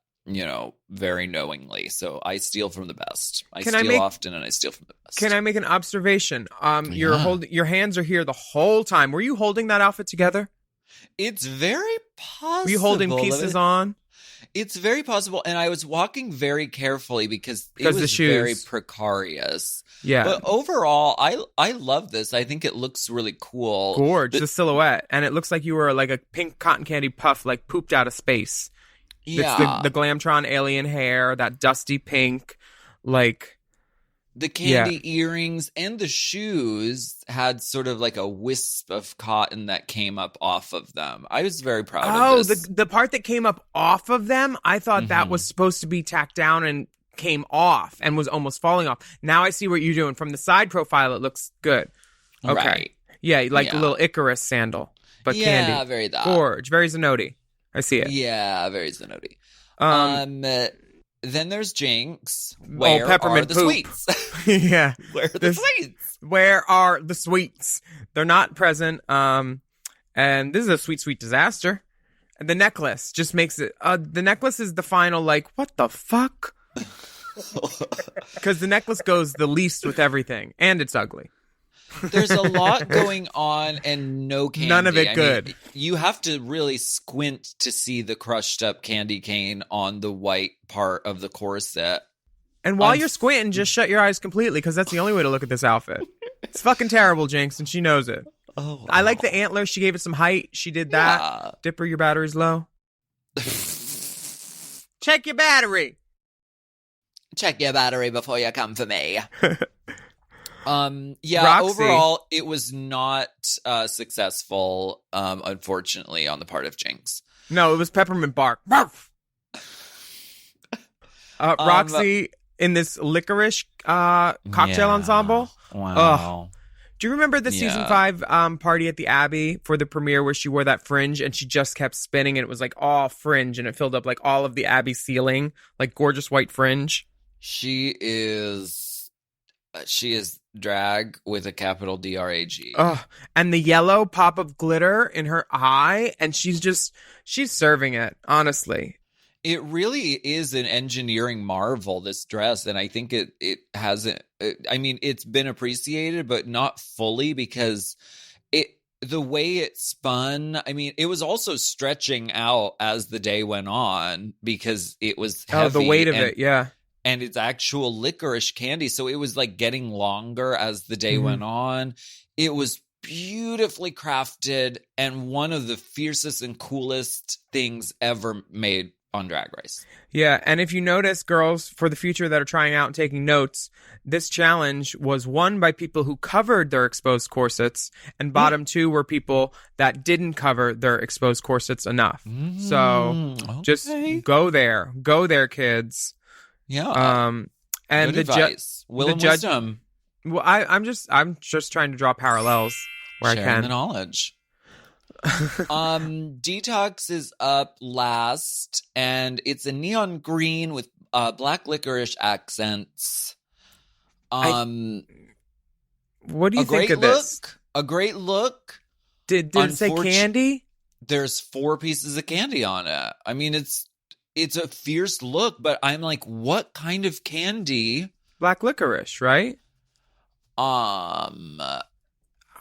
very knowingly. So I steal from the best. I steal often and I steal from the best. Can I make an observation? You're Yeah. holding your hands are here the whole time. Were you holding that outfit together? It's very possible. Were you holding pieces on? It's very possible. And I was walking very carefully because it Because the was shoes. very precarious. Yeah. But overall, I love this. I think it looks really cool. Gorge, the silhouette. And it looks like you were like a pink cotton candy puff, like pooped out of space. Yeah. It's the Glamtron alien hair, that dusty pink, like... The candy earrings and the shoes had sort of like a wisp of cotton that came up off of them. I was very proud of this. The part that came up off of them, I thought that was supposed to be tacked down and came off and was almost falling off. Now I see what you're doing. From the side profile, it looks good. Okay. Right. Yeah, like Yeah. a little Icarus sandal, but Yeah, candy. very that. Gorge, very Zanotti. I see it. Yeah, very Zanotti. Then there's Jinx. Peppermint Where are the poop. sweets? Yeah. Where are the This- sweets? Where are the sweets? They're not present. And this is a sweet disaster. And the necklace just makes it. The necklace is the final. Like, what the fuck? Because the necklace goes the least with everything, and it's ugly. There's a lot going on and no candy. None of it good. Mean, you have to really squint to see the crushed up candy cane on the white part of the corset. And while you're squinting, just shut your eyes completely, because that's the only way to look at this outfit. It's fucking terrible, Jinx, and she knows it. Oh, I like the antler. She gave it some height. She did that. Yeah. Dipper, your battery's low. Check your battery. Check your battery before you come for me. Yeah, Roxy. overall, it was not successful, unfortunately, on the part of Jinx. No, it was peppermint bark. Barf. Roxy in this licorice cocktail ensemble. Wow. Do you remember the season 5 party at the Abbey for the premiere where she wore that fringe and she just kept spinning and it was like all fringe and it filled up like all of the Abbey ceiling, like gorgeous white fringe? She is drag with a capital D-R-A-G. And the yellow pop of glitter in her eye, and she's serving it, honestly. It really is an engineering marvel, this dress, and I think it hasn't. I mean, it's been appreciated, but not fully because the way it spun. I mean, it was also stretching out as the day went on because it was heavy. Oh, the weight of it, yeah. And it's actual licorice candy, so it was like getting longer as the day went on. It was beautifully crafted and one of the fiercest and coolest things ever made on Drag Race. Yeah, and if you notice, girls, for the future that are trying out and taking notes, this challenge was won by people who covered their exposed corsets, and bottom 2 were people that didn't cover their exposed corsets enough. So just go there, kids. Yeah. And good the advice. Willam wisdom. Well, I'm just trying to draw parallels where Sharing I can. the knowledge. Detox is up last, and it's a neon green with black licorice accents. What do you think of this? A great look. Did it say candy? There's 4 pieces of candy on it. I mean, it's a fierce look, but I'm like, what kind of candy? Black licorice, right?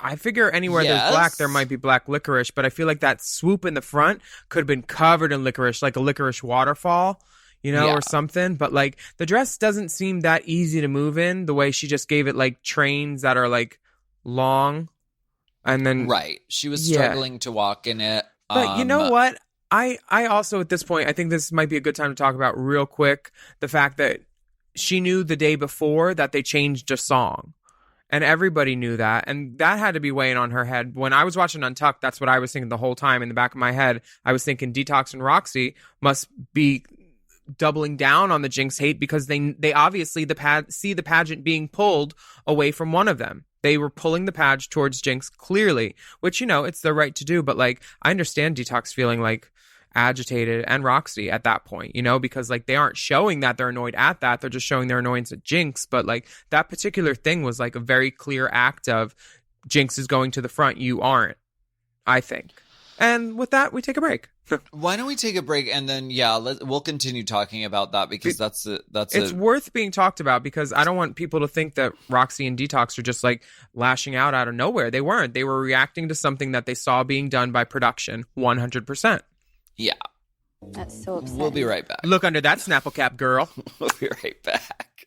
I figure anywhere there's black, there might be black licorice, but I feel like that swoop in the front could have been covered in licorice, like a licorice waterfall, or something. But like the dress doesn't seem that easy to move in, the way she just gave it like trains that are like long. And then right. She was struggling to walk in it. But you know what? I also at this point, I think this might be a good time to talk about real quick the fact that she knew the day before that they changed a song. And everybody knew that. And that had to be weighing on her head. When I was watching Untucked, that's what I was thinking the whole time. In the back of my head, I was thinking Detox and Roxy must be doubling down on the Jinx hate because they obviously see the pageant being pulled away from one of them. They were pulling the pageant towards Jinx clearly, which, it's their right to do. But like, I understand Detox feeling like agitated and Roxy at that point, because like they aren't showing that they're annoyed at that. They're just showing their annoyance at Jinx. But like that particular thing was like a very clear act of Jinx is going to the front. You aren't, I think. And with that, we take a break. Why don't we take a break and then, we'll continue talking about that because it's worth being talked about because I don't want people to think that Roxy and Detox are just like lashing out of nowhere. They weren't. They were reacting to something that they saw being done by production 100%. Yeah. That's so upsetting. We'll be right back. Look under that Snapple cap, girl. We'll be right back.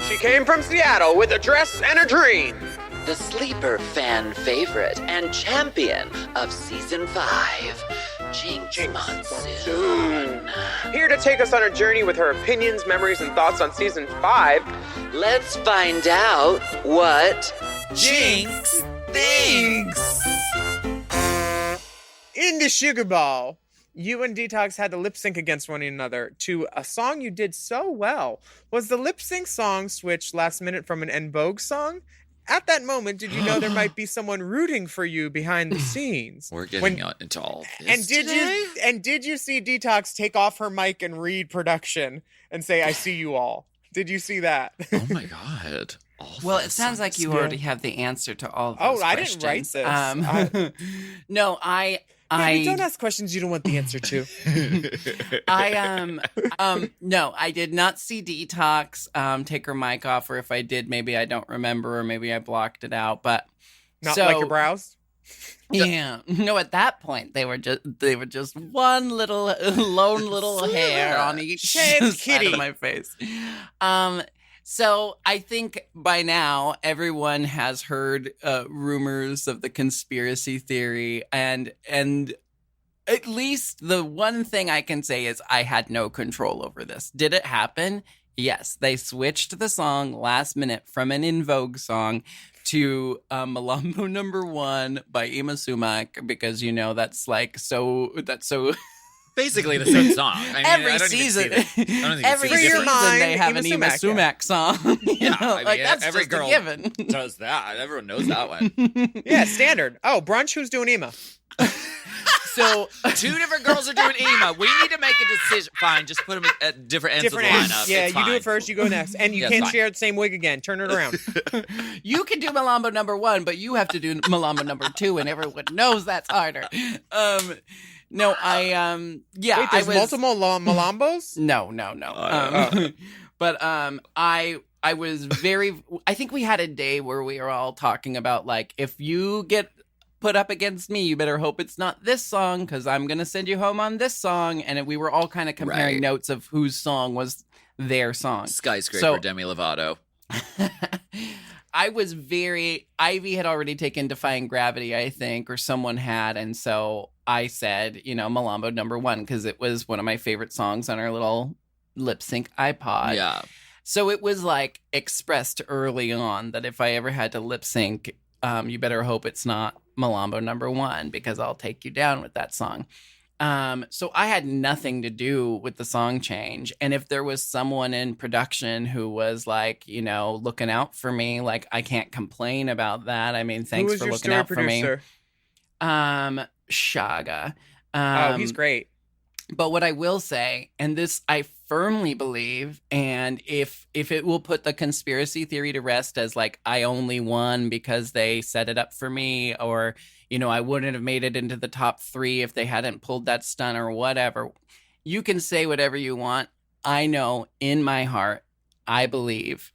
She came from Seattle with a dress and a dream. The sleeper fan favorite and champion of season 5, Jinx Monsoon. Here to take us on a journey with her opinions, memories, and thoughts on season 5. Let's find out what Jinx thinks. In the Sugar Ball, you and Detox had to lip sync against one another to a song you did so well. Was the lip sync song switched last minute from an En Vogue song? at that moment, did you know there might be someone rooting for you behind the scenes? We're getting into all of this And did you see Detox take off her mic and read production and say, "I see you all"? Did you see that? Oh my God. Well, it sounds like you already have the answer to all of those I questions. didn't write this. No, You don't ask questions you don't want the answer to. No, I did not see Detox take her mic off, or if I did, maybe I don't remember, or maybe I blocked it out. But Not like your brows? Yeah. No, at that point they were just one little lone little hair on each side of my face. So I think by now everyone has heard rumors of the conspiracy theory, and at least the one thing I can say is I had no control over this. Did it happen? Yes. They switched the song last minute from an In Vogue song to Malambo #1 by Ima Sumac, because that's so basically the same song. I mean, every season they have an Ima Sumac song. That's every just girl a given. does that. Everyone knows that one. Yeah, standard. Oh, brunch, who's doing Ima? So 2 different girls are doing Ima. We need to make a decision. Fine, just put them at different ends of the lineup. Yeah, it's you fine. do it first, you go next. And you can't share the same wig again. Turn it around. You can do Malambo #1, but you have to do Malambo #2, and everyone knows that's harder. No, Wait, there's multiple Malambos? No. But I was I think we had a day where we were all talking about, like, if you get put up against me, you better hope it's not this song, because I'm going to send you home on this song. And we were all kind of comparing notes of whose song was their song. Skyscraper, Demi Lovato. Ivy had already taken Defying Gravity, I think, or someone had. And so I said, Malambo #1, because it was one of my favorite songs on our little lip sync iPod. Yeah. So it was like expressed early on that if I ever had to lip sync, you better hope it's not Malambo #1, because I'll take you down with that song. So I had nothing to do with the song change. And if there was someone in production who was like, looking out for me, like, I can't complain about that. I mean, thanks for looking out for me. Shaga. He's great. But what I will say, and this I firmly believe, and if it will put the conspiracy theory to rest as like I only won because they set it up for me, or I wouldn't have made it into the top 3 if they hadn't pulled that stunt or whatever. You can say whatever you want. I know in my heart, I believe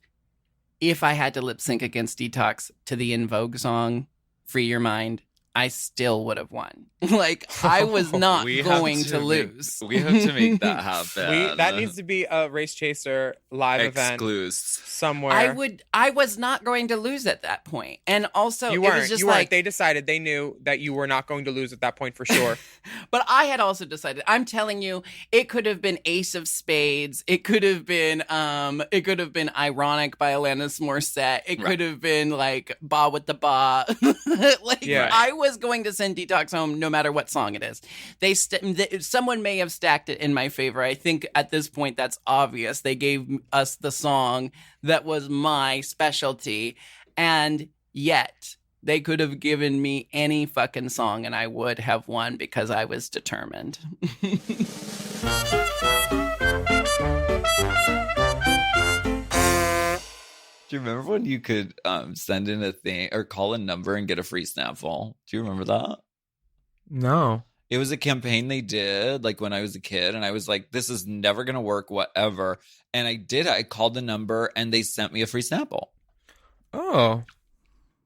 if I had to lip sync against Detox to the In Vogue song, Free Your Mind, I still would have won. Like, I was not going to lose. We have to make that happen. That needs to be a Race Chaser live event somewhere. I was not going to lose at that point. And also, you weren't. You weren't. They decided. They knew that you were not going to lose at that point for sure. But I had also decided. I'm telling you, it could have been Ace of Spades. It could have been Ironic by Alanis Morissette. It could have been like Ba with the Ba. I was going to send Detox home no matter what song it is. Someone may have stacked it in my favor. I think at this point that's obvious. They gave us the song that was my specialty, and yet they could have given me any fucking song and I would have won because I was determined. Do you remember when you could send in a thing or call a number and get a free Snapple? Do you remember that? No. It was a campaign they did like when I was a kid, and I was like, this is never going to work, whatever. And I did. I called the number and they sent me a free Snapple. Oh.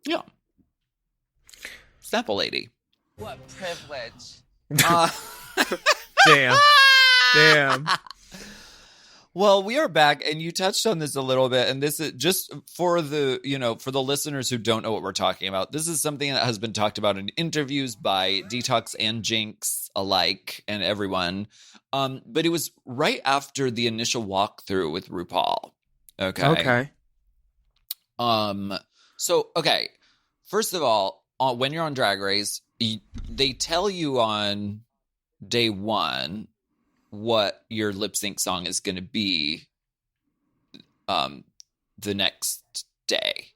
Yeah. Snapple lady. What privilege. Damn. Well, we are back, and you touched on this a little bit, and this is just for the listeners who don't know what we're talking about. This is something that has been talked about in interviews by Detox and Jinx alike and everyone. But it was right after the initial walkthrough with RuPaul. Okay. So, first of all, when you're on Drag Race, they tell you on day 1 what your lip sync song is going to be the next day.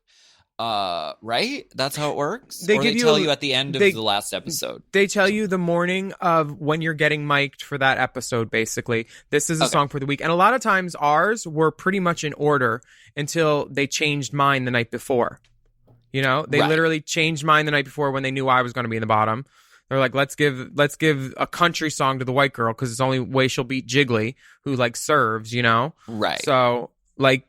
Right? That's how it works? They or give they you tell a- you at the end of they- the last episode? They tell you the morning of when you're getting mic'd for that episode, basically. This is a song for the week. And a lot of times ours were pretty much in order until they changed mine the night before. You know? They Right. literally changed mine the night before when they knew I was going to be in the bottom. They're like, let's give a country song to the white girl because it's the only way she'll beat Jiggly, who, like, serves, you know? Right. So, like,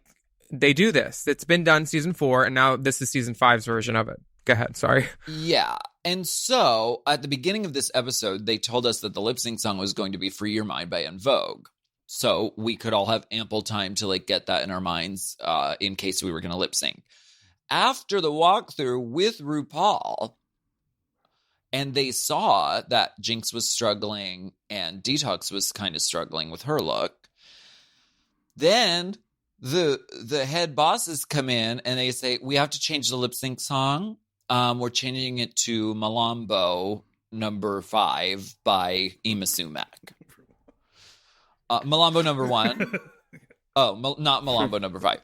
they do this. It's been done season 4, and now this is season 5's version of it. Go ahead, sorry. Yeah. And so at the beginning of this episode, they told us that the lip sync song was going to be Free Your Mind by En Vogue. So we could all have ample time to like get that in our minds in case we were going to lip sync. After the walkthrough with RuPaul, and they saw that Jinx was struggling and Detox was kind of struggling with her look, then the head bosses come in and they say, we have to change the lip sync song. We're changing it to Malambo number 5 by Ima Sumac. Malambo number 1. Not Malambo number 5.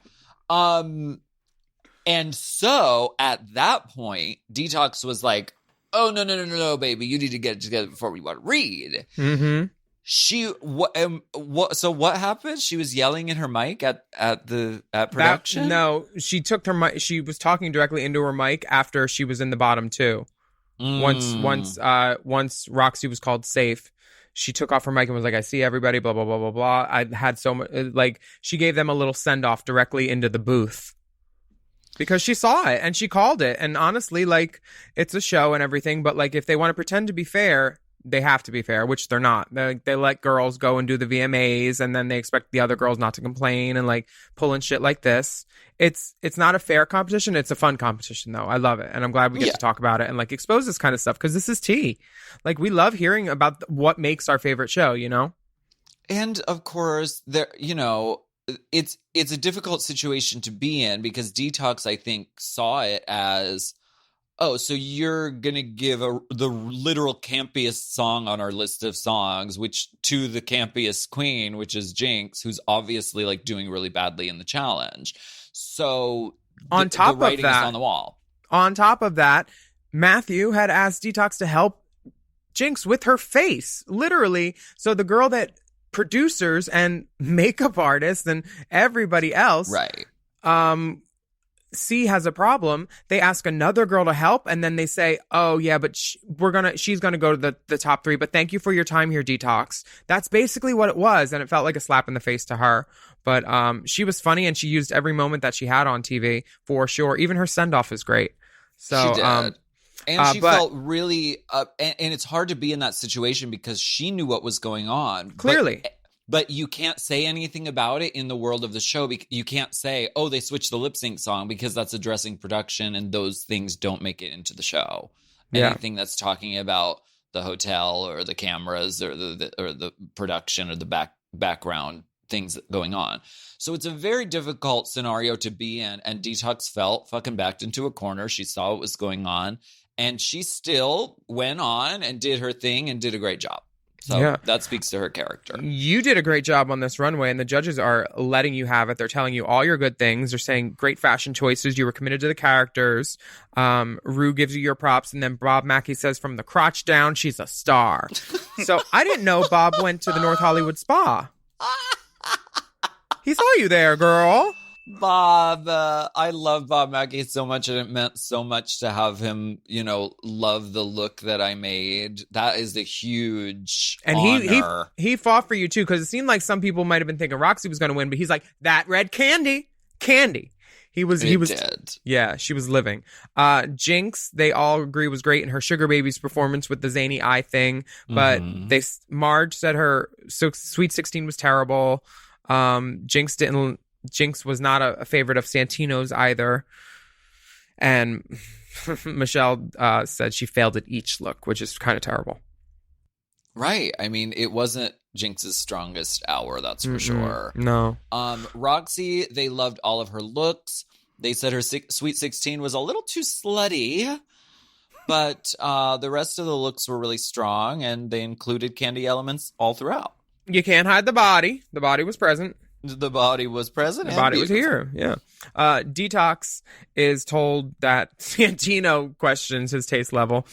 And so at that point, Detox was like, oh, no, baby. You need to get it together before we want to read. Mm-hmm. So what happened? She was yelling in her mic at production? No, she took her mic. She was talking directly into her mic after she was in the bottom 2. Once Roxy was called safe, she took off her mic and was like, I see everybody, blah, blah, blah, blah, blah. I had so much, like, she gave them a little send-off directly into the booth. Because she saw it and she called it. And honestly, like, it's a show and everything, but, like, if they want to pretend to be fair, they have to be fair, which they're not. They let girls go and do the VMAs, and then they expect the other girls not to complain and, like, pulling shit like this. It's not a fair competition. It's a fun competition, though. I love it. And I'm glad we get to talk about it and, like, expose this kind of stuff because this is tea. Like, we love hearing about what makes our favorite show, you know? And, of course, there, you know, it's a difficult situation to be in because Detox, I think, saw it as, oh, so you're going to give the literal campiest song on our list of songs, which to the campiest queen, which is Jinx, who's obviously like doing really badly in the challenge. So on top the writing of that, is on the wall. On top of that, Matthew had asked Detox to help Jinx with her face, literally. So the girl that producers and makeup artists and everybody else, right? C has a problem. They ask another girl to help, and then they say, "Oh yeah, but she's gonna go to the top 3. But thank you for your time here, Detox." That's basically what it was, and it felt like a slap in the face to her. But she was funny, and she used every moment that she had on TV for sure. Even her send off is great. So she did. And she felt really and it's hard to be in that situation because she knew what was going on. Clearly. But you can't say anything about it in the world of the show. You can't say, oh, they switched the lip sync song because that's addressing production and those things don't make it into the show. Yeah. Anything that's talking about the hotel or the cameras or the production or the background things going on. So it's a very difficult scenario to be in. And Detox felt fucking backed into a corner. She saw what was going on. And she still went on and did her thing and did a great job. So that speaks to her character. You did a great job on this runway, and the judges are letting you have it. They're telling you all your good things. They're saying great fashion choices. You were committed to the characters. Rue gives you your props, and then Bob Mackie says from the crotch down, she's a star. So I didn't know Bob went to the North Hollywood Spa. He saw you there, girl. Bob, I love Bob Mackie so much, and it meant so much to have him, you know, love the look that I made. That is a huge honor. he fought for you too, because it seemed like some people might have been thinking Roxy was going to win, but he's like, that red candy. He was dead. Yeah, she was living. Jinx, they all agree was great in her Sugar Babies performance with the zany eye thing, but Marge said her Sweet 16 was terrible. Jinx was not a favorite of Santino's either. And Michelle said she failed at each look, which is kind of terrible. Right. I mean, it wasn't Jinx's strongest hour, that's for sure. No. Roxy, they loved all of her looks. They said her Sweet 16 was a little too slutty, but the rest of the looks were really strong, and they included candy elements all throughout. You can't hide the body. The body was present. The body was present. The body was here. Yeah. Detox is told that Santino questions his taste level,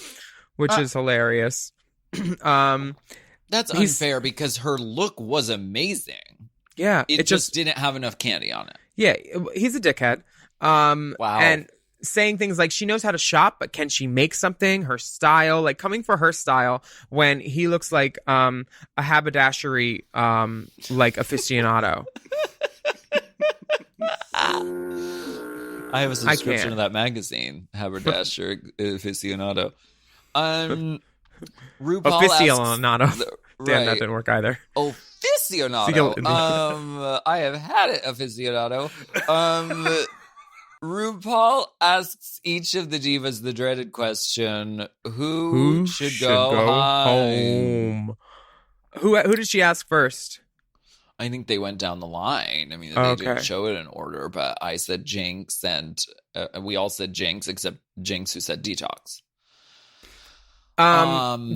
which is hilarious. That's unfair because her look was amazing. Yeah. It just didn't have enough candy on it. Yeah. He's a dickhead. Wow. And saying things like she knows how to shop, but can she make something? Her style, like coming for her style when he looks like a haberdashery like aficionado. I have a subscription to that magazine, Haberdasher Aficionado. RuPaul Aficionado. asks, Damn, that didn't work either. Aficionado. I have had it, Aficionado. RuPaul asks each of the divas the dreaded question: Who should go home? Who did she ask first? I think they went down the line. I mean, they didn't show it in order, but I said Jinx, and we all said Jinx, except Jinx, who said Detox.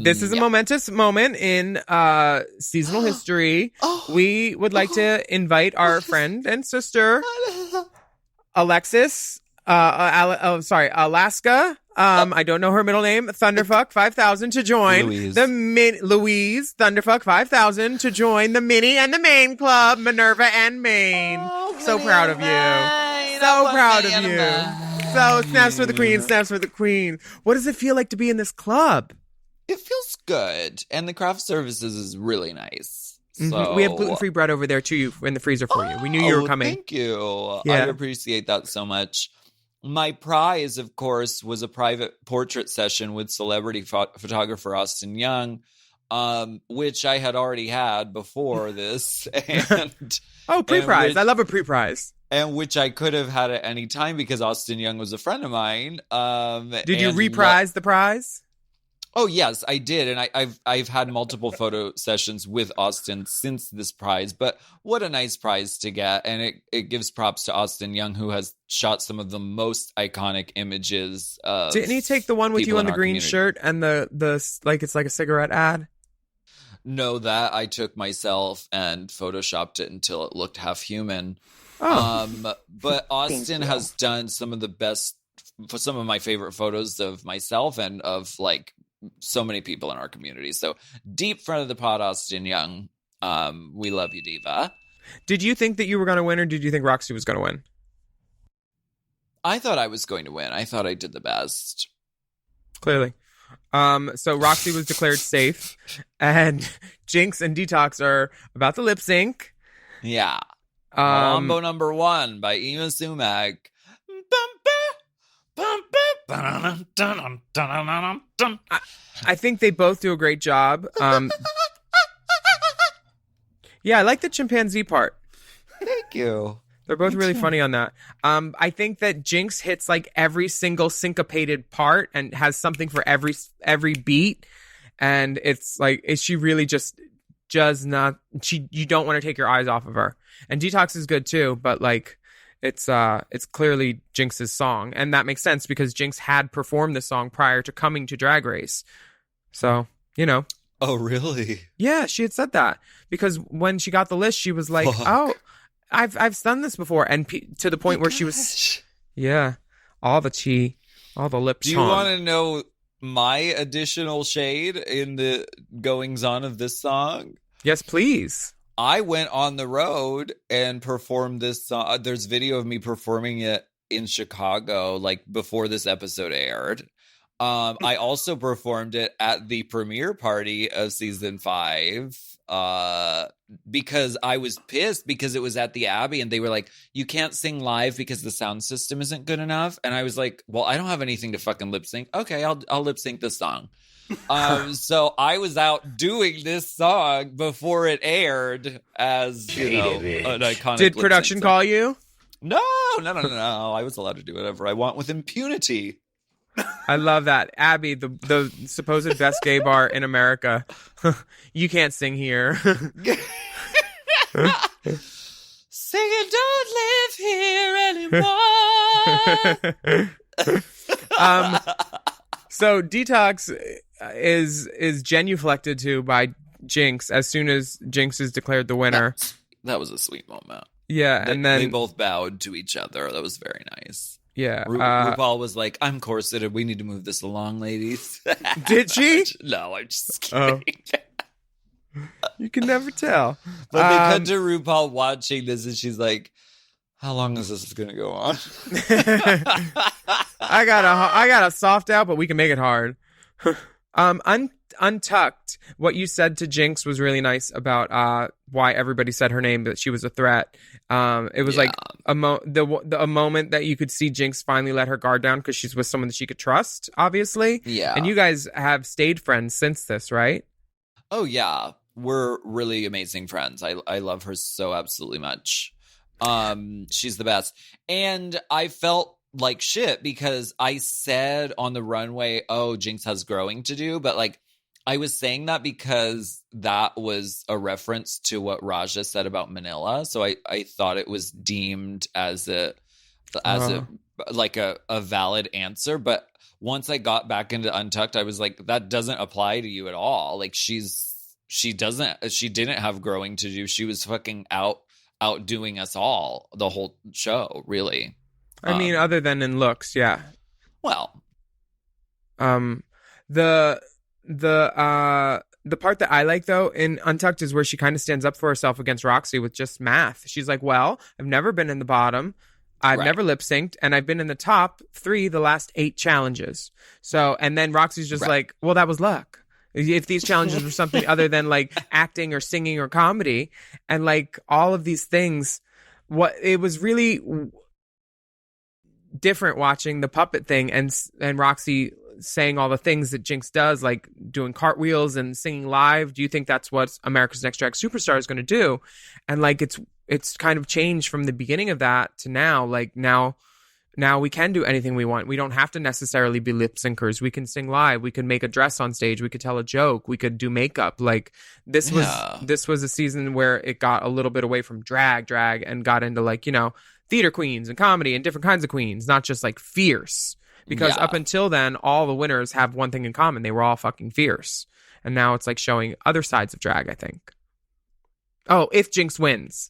This is a momentous moment in seasonal history. We would like to invite our friend and sister, Alaska. I don't know her middle name. Thunderfuck 5000 to join Louise Thunderfuck 5000 to join the mini and the main club, Minerva and Maine. So proud of you. So proud of you. So snaps for the queen, snaps for the queen. What does it feel like to be in this club? It feels good, and the craft services is really nice. So we have gluten-free bread over there too in the freezer for you. We knew you were coming. Thank you. Yeah. I appreciate that so much. My prize, of course, was a private portrait session with celebrity photographer Austin Young, which I had already had before this. And pre-prize. I love a pre-prize. And which I could have had at any time because Austin Young was a friend of mine. Did you reprise the prize? Oh, yes, I did. And I've had multiple photo sessions with Austin since this prize. But what a nice prize to get. And it gives props to Austin Young, who has shot some of the most iconic images. Didn't he take the one with you on the green shirt and the like it's like a cigarette ad? No, that I took myself and photoshopped it until it looked half human. But Austin has done some of my favorite photos of myself and of like so many people in our community. So deep front of the pod, Austin Young. We love you, diva. Did you think that you were going to win, or did you think Roxy was going to win? I thought I was going to win. I thought I did the best. Clearly. So Roxy was declared safe, and Jinx and Detox are about to lip sync. Yeah. Mambo number 1 by Ima Sumac. I think they both do a great job. Yeah, I like the chimpanzee part. Thank you. They're both really funny on that. I think that Jinx hits like every single syncopated part and has something for every beat. And it's like, she really just does not, you don't want to take your eyes off of her. And Detox is good too, but like, it's clearly Jinx's song. And that makes sense because Jinx had performed the song prior to coming to Drag Race. So, you know. Oh, really? Yeah, she had said that. Because when she got the list, she was like, oh, I've done this before. And to the point where she was, yeah, all the tea, all the lip Do you want to know my additional shade in the goings on of this song? Yes, please. I went on the road and performed this song. There's video of me performing it in Chicago, like before this episode aired. I also performed it at the premiere party of season 5 because I was pissed because it was at the Abbey and they were like, you can't sing live because the sound system isn't good enough. And I was like, well, I don't have anything to fucking lip sync. Okay, I'll lip sync this song. So I was out doing this song before it aired as, you know, an iconic. Did production call you? No. I was allowed to do whatever I want with impunity. I love that. Abby, the supposed best gay bar in America. You can't sing here. Singing don't live here anymore. So Detox is genuflected to by Jinx as soon as Jinx is declared the winner. That was a sweet moment. Yeah, and then they both bowed to each other. That was very nice. Yeah, RuPaul was like, "I'm corseted. We need to move this along, ladies." Did she? No, I'm just kidding. You can never tell. But they cut to RuPaul watching this, and she's like, "How long is this going to go on?" I got a soft out, but we can make it hard. Untucked. What you said to Jinx was really nice about why everybody said her name, that she was a threat. It was like a moment that you could see Jinx finally let her guard down because she's with someone that she could trust, obviously. Yeah. And you guys have stayed friends since this, right? Oh, yeah. We're really amazing friends. I love her so absolutely much. She's the best. And I felt like shit because I said on the runway, oh, Jinx has growing to do. But like, I was saying that because that was a reference to what Raja said about Manila. So I thought it was deemed as a valid answer. But once I got back into Untucked, I was like, that doesn't apply to you at all. Like she didn't have growing to do. She was fucking outdoing us all the whole show, really. I mean, other than in looks, yeah. Well, the part that I like though in Untucked is where she kind of stands up for herself against Roxy with just math. She's like, well, I've never been in the bottom. I've never lip synced, and I've been in the top 3 the last 8 challenges. So, and then Roxy's just like, well, that was luck. If these challenges were something other than like acting or singing or comedy, and like all of these things, it was really different watching the puppet thing and Roxy saying all the things that Jinx does, like doing cartwheels and singing live. Do you think that's what America's Next Drag Superstar is going to do? And like it's kind of changed from the beginning of that to now. Like now we can do anything we want. We don't have to necessarily be lip syncers. We can sing live. We can make a dress on stage. We could tell a joke. We could do makeup. Like this was a season where it got a little bit away from drag and got into like, you know, theater queens and comedy and different kinds of queens, not just like fierce. Because up until then, all the winners have one thing in common. They were all fucking fierce. And now it's like showing other sides of drag, I think. Oh, if Jinx wins.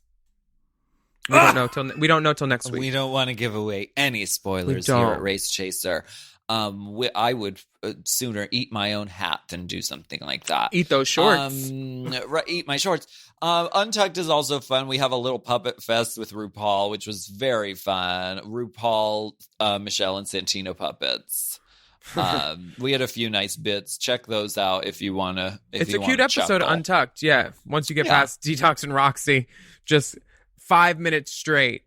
We don't know till next week. We don't want to give away any spoilers here at Race Chaser. I would sooner eat my own hat than do something like that. Eat those shorts. Eat my shorts. Untucked is also fun. We have a little puppet fest with RuPaul, which was very fun. RuPaul, Michelle, and Santino puppets. We had a few nice bits. Check those out if you want to. It's a cute episode of Untucked. Yeah. Once you get past Detox and Roxy, just 5 minutes straight.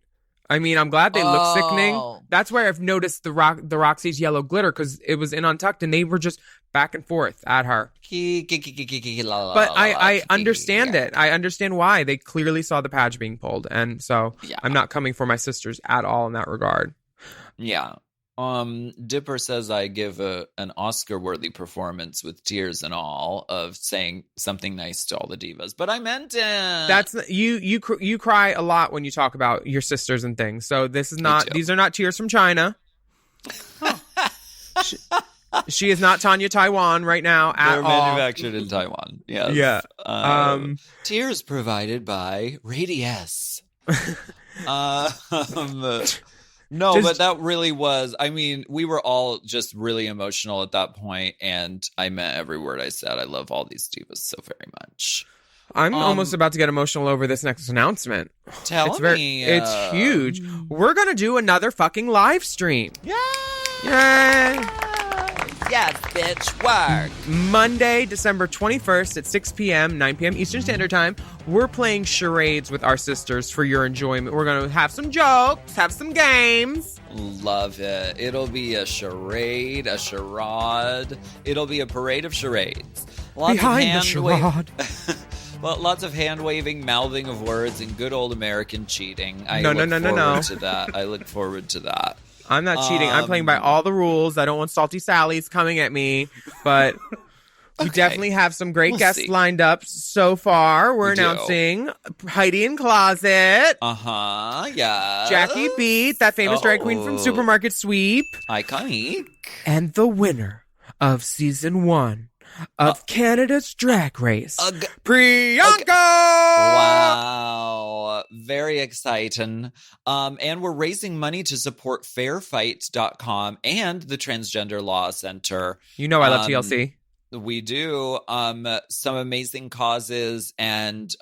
I mean, I'm glad they look sickening. That's where I've noticed the Roxy's yellow glitter, because it was in Untucked and they were just back and forth at her. But I understand it. I understand why. They clearly saw the patch being pulled. And so I'm not coming for my sisters at all in that regard. Yeah. Dipper says I give an Oscar-worthy performance with tears and all of saying something nice to all the divas, but I meant it. That's you cry a lot when you talk about your sisters and things. So this is not; these are not tears from China. She is not Tanya Taiwan right now at all. They're manufactured in Taiwan. Yes. Yeah. Tears provided by Radius. No, but that really was, I mean, we were all just really emotional at that point, and I meant every word I said. I love all these divas so very much. I'm almost about to get emotional over this next announcement. Tell me. It's huge. We're going to do another fucking live stream. Yay! Yay! Yes, bitch, work. Monday, December 21st at 6 p.m., 9 p.m. Eastern Standard Time. We're playing charades with our sisters for your enjoyment. We're going to have some jokes, have some games. Love it. It'll be a charade, a charade. It'll be a parade of charades. Behind the charade. Well, lots of hand-waving, mouthing of words, and good old American cheating. No. To that. I look forward to that. I'm not cheating. I'm playing by all the rules. I don't want Salty Sally's coming at me, but we definitely have some great guests lined up so far. We're announcing Heidi in Closet. Yeah. Jackie Beat, that famous drag queen from Supermarket Sweep. Iconic. And the winner of season 1 of Canada's Drag Race, Priyanka! Wow. Very exciting. And we're raising money to support fairfight.com and the Transgender Law Center. You know I love TLC. We do some amazing causes, and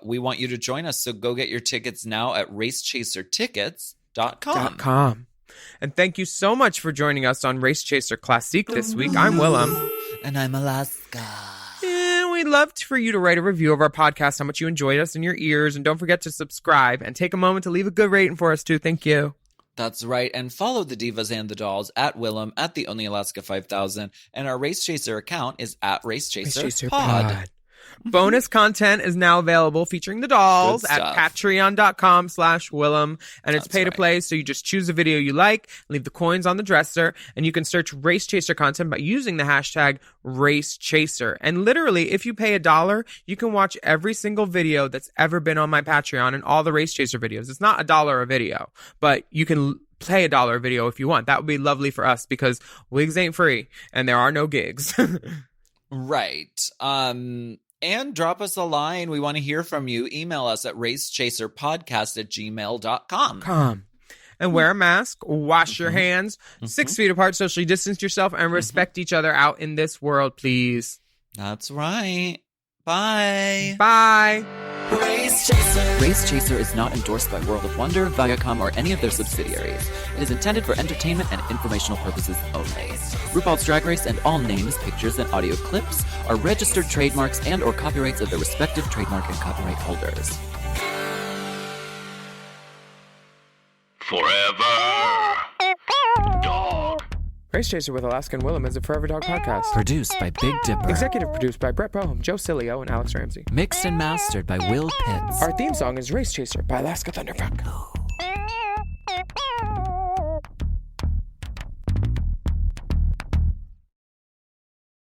we want you to join us. So go get your tickets now at racechasertickets.com. And thank you so much for joining us on Race Chaser Classique this week. I'm Willam. And I'm Alaska. And we'd love for you to write a review of our podcast, how much you enjoyed us in your ears. And don't forget to subscribe and take a moment to leave a good rating for us, too. Thank you. That's right. And follow the Divas and the Dolls at Willam at the Only Alaska 5000. And our Race Chaser account is at Race Chaser Pod. Bonus content is now available featuring the dolls at patreon.com/Willam. And it's pay to play, so you just choose a video you like, leave the coins on the dresser, and you can search Race Chaser content by using the hashtag Race Chaser. And literally, if you pay $1, you can watch every single video that's ever been on my Patreon and all the Race Chaser videos. It's not $1 a video, but you can pay $1 a video if you want. That would be lovely for us because wigs ain't free and there are no gigs. Right. And drop us a line. We want to hear from you. Email us at racechaserpodcast@gmail.com. And wear a mask, wash your hands, 6 feet apart, socially distance yourself, and respect each other out in this world, please. That's right. Bye. Bye. Race Chaser. Race Chaser is not endorsed by World of Wonder, Viacom, or any of their subsidiaries. It is intended for entertainment and informational purposes only. RuPaul's Drag Race and all names, pictures, and audio clips are registered trademarks and or copyrights of their respective trademark and copyright holders. Forever Dog. Race Chaser with Alaska and Willam is a Forever Dog podcast. Produced by Big Dipper. Executive produced by Brett Boehm, Joe Cilio, and Alex Ramsey. Mixed and mastered by Will Pitts. Our theme song is Race Chaser by Alaska Thunderfuck.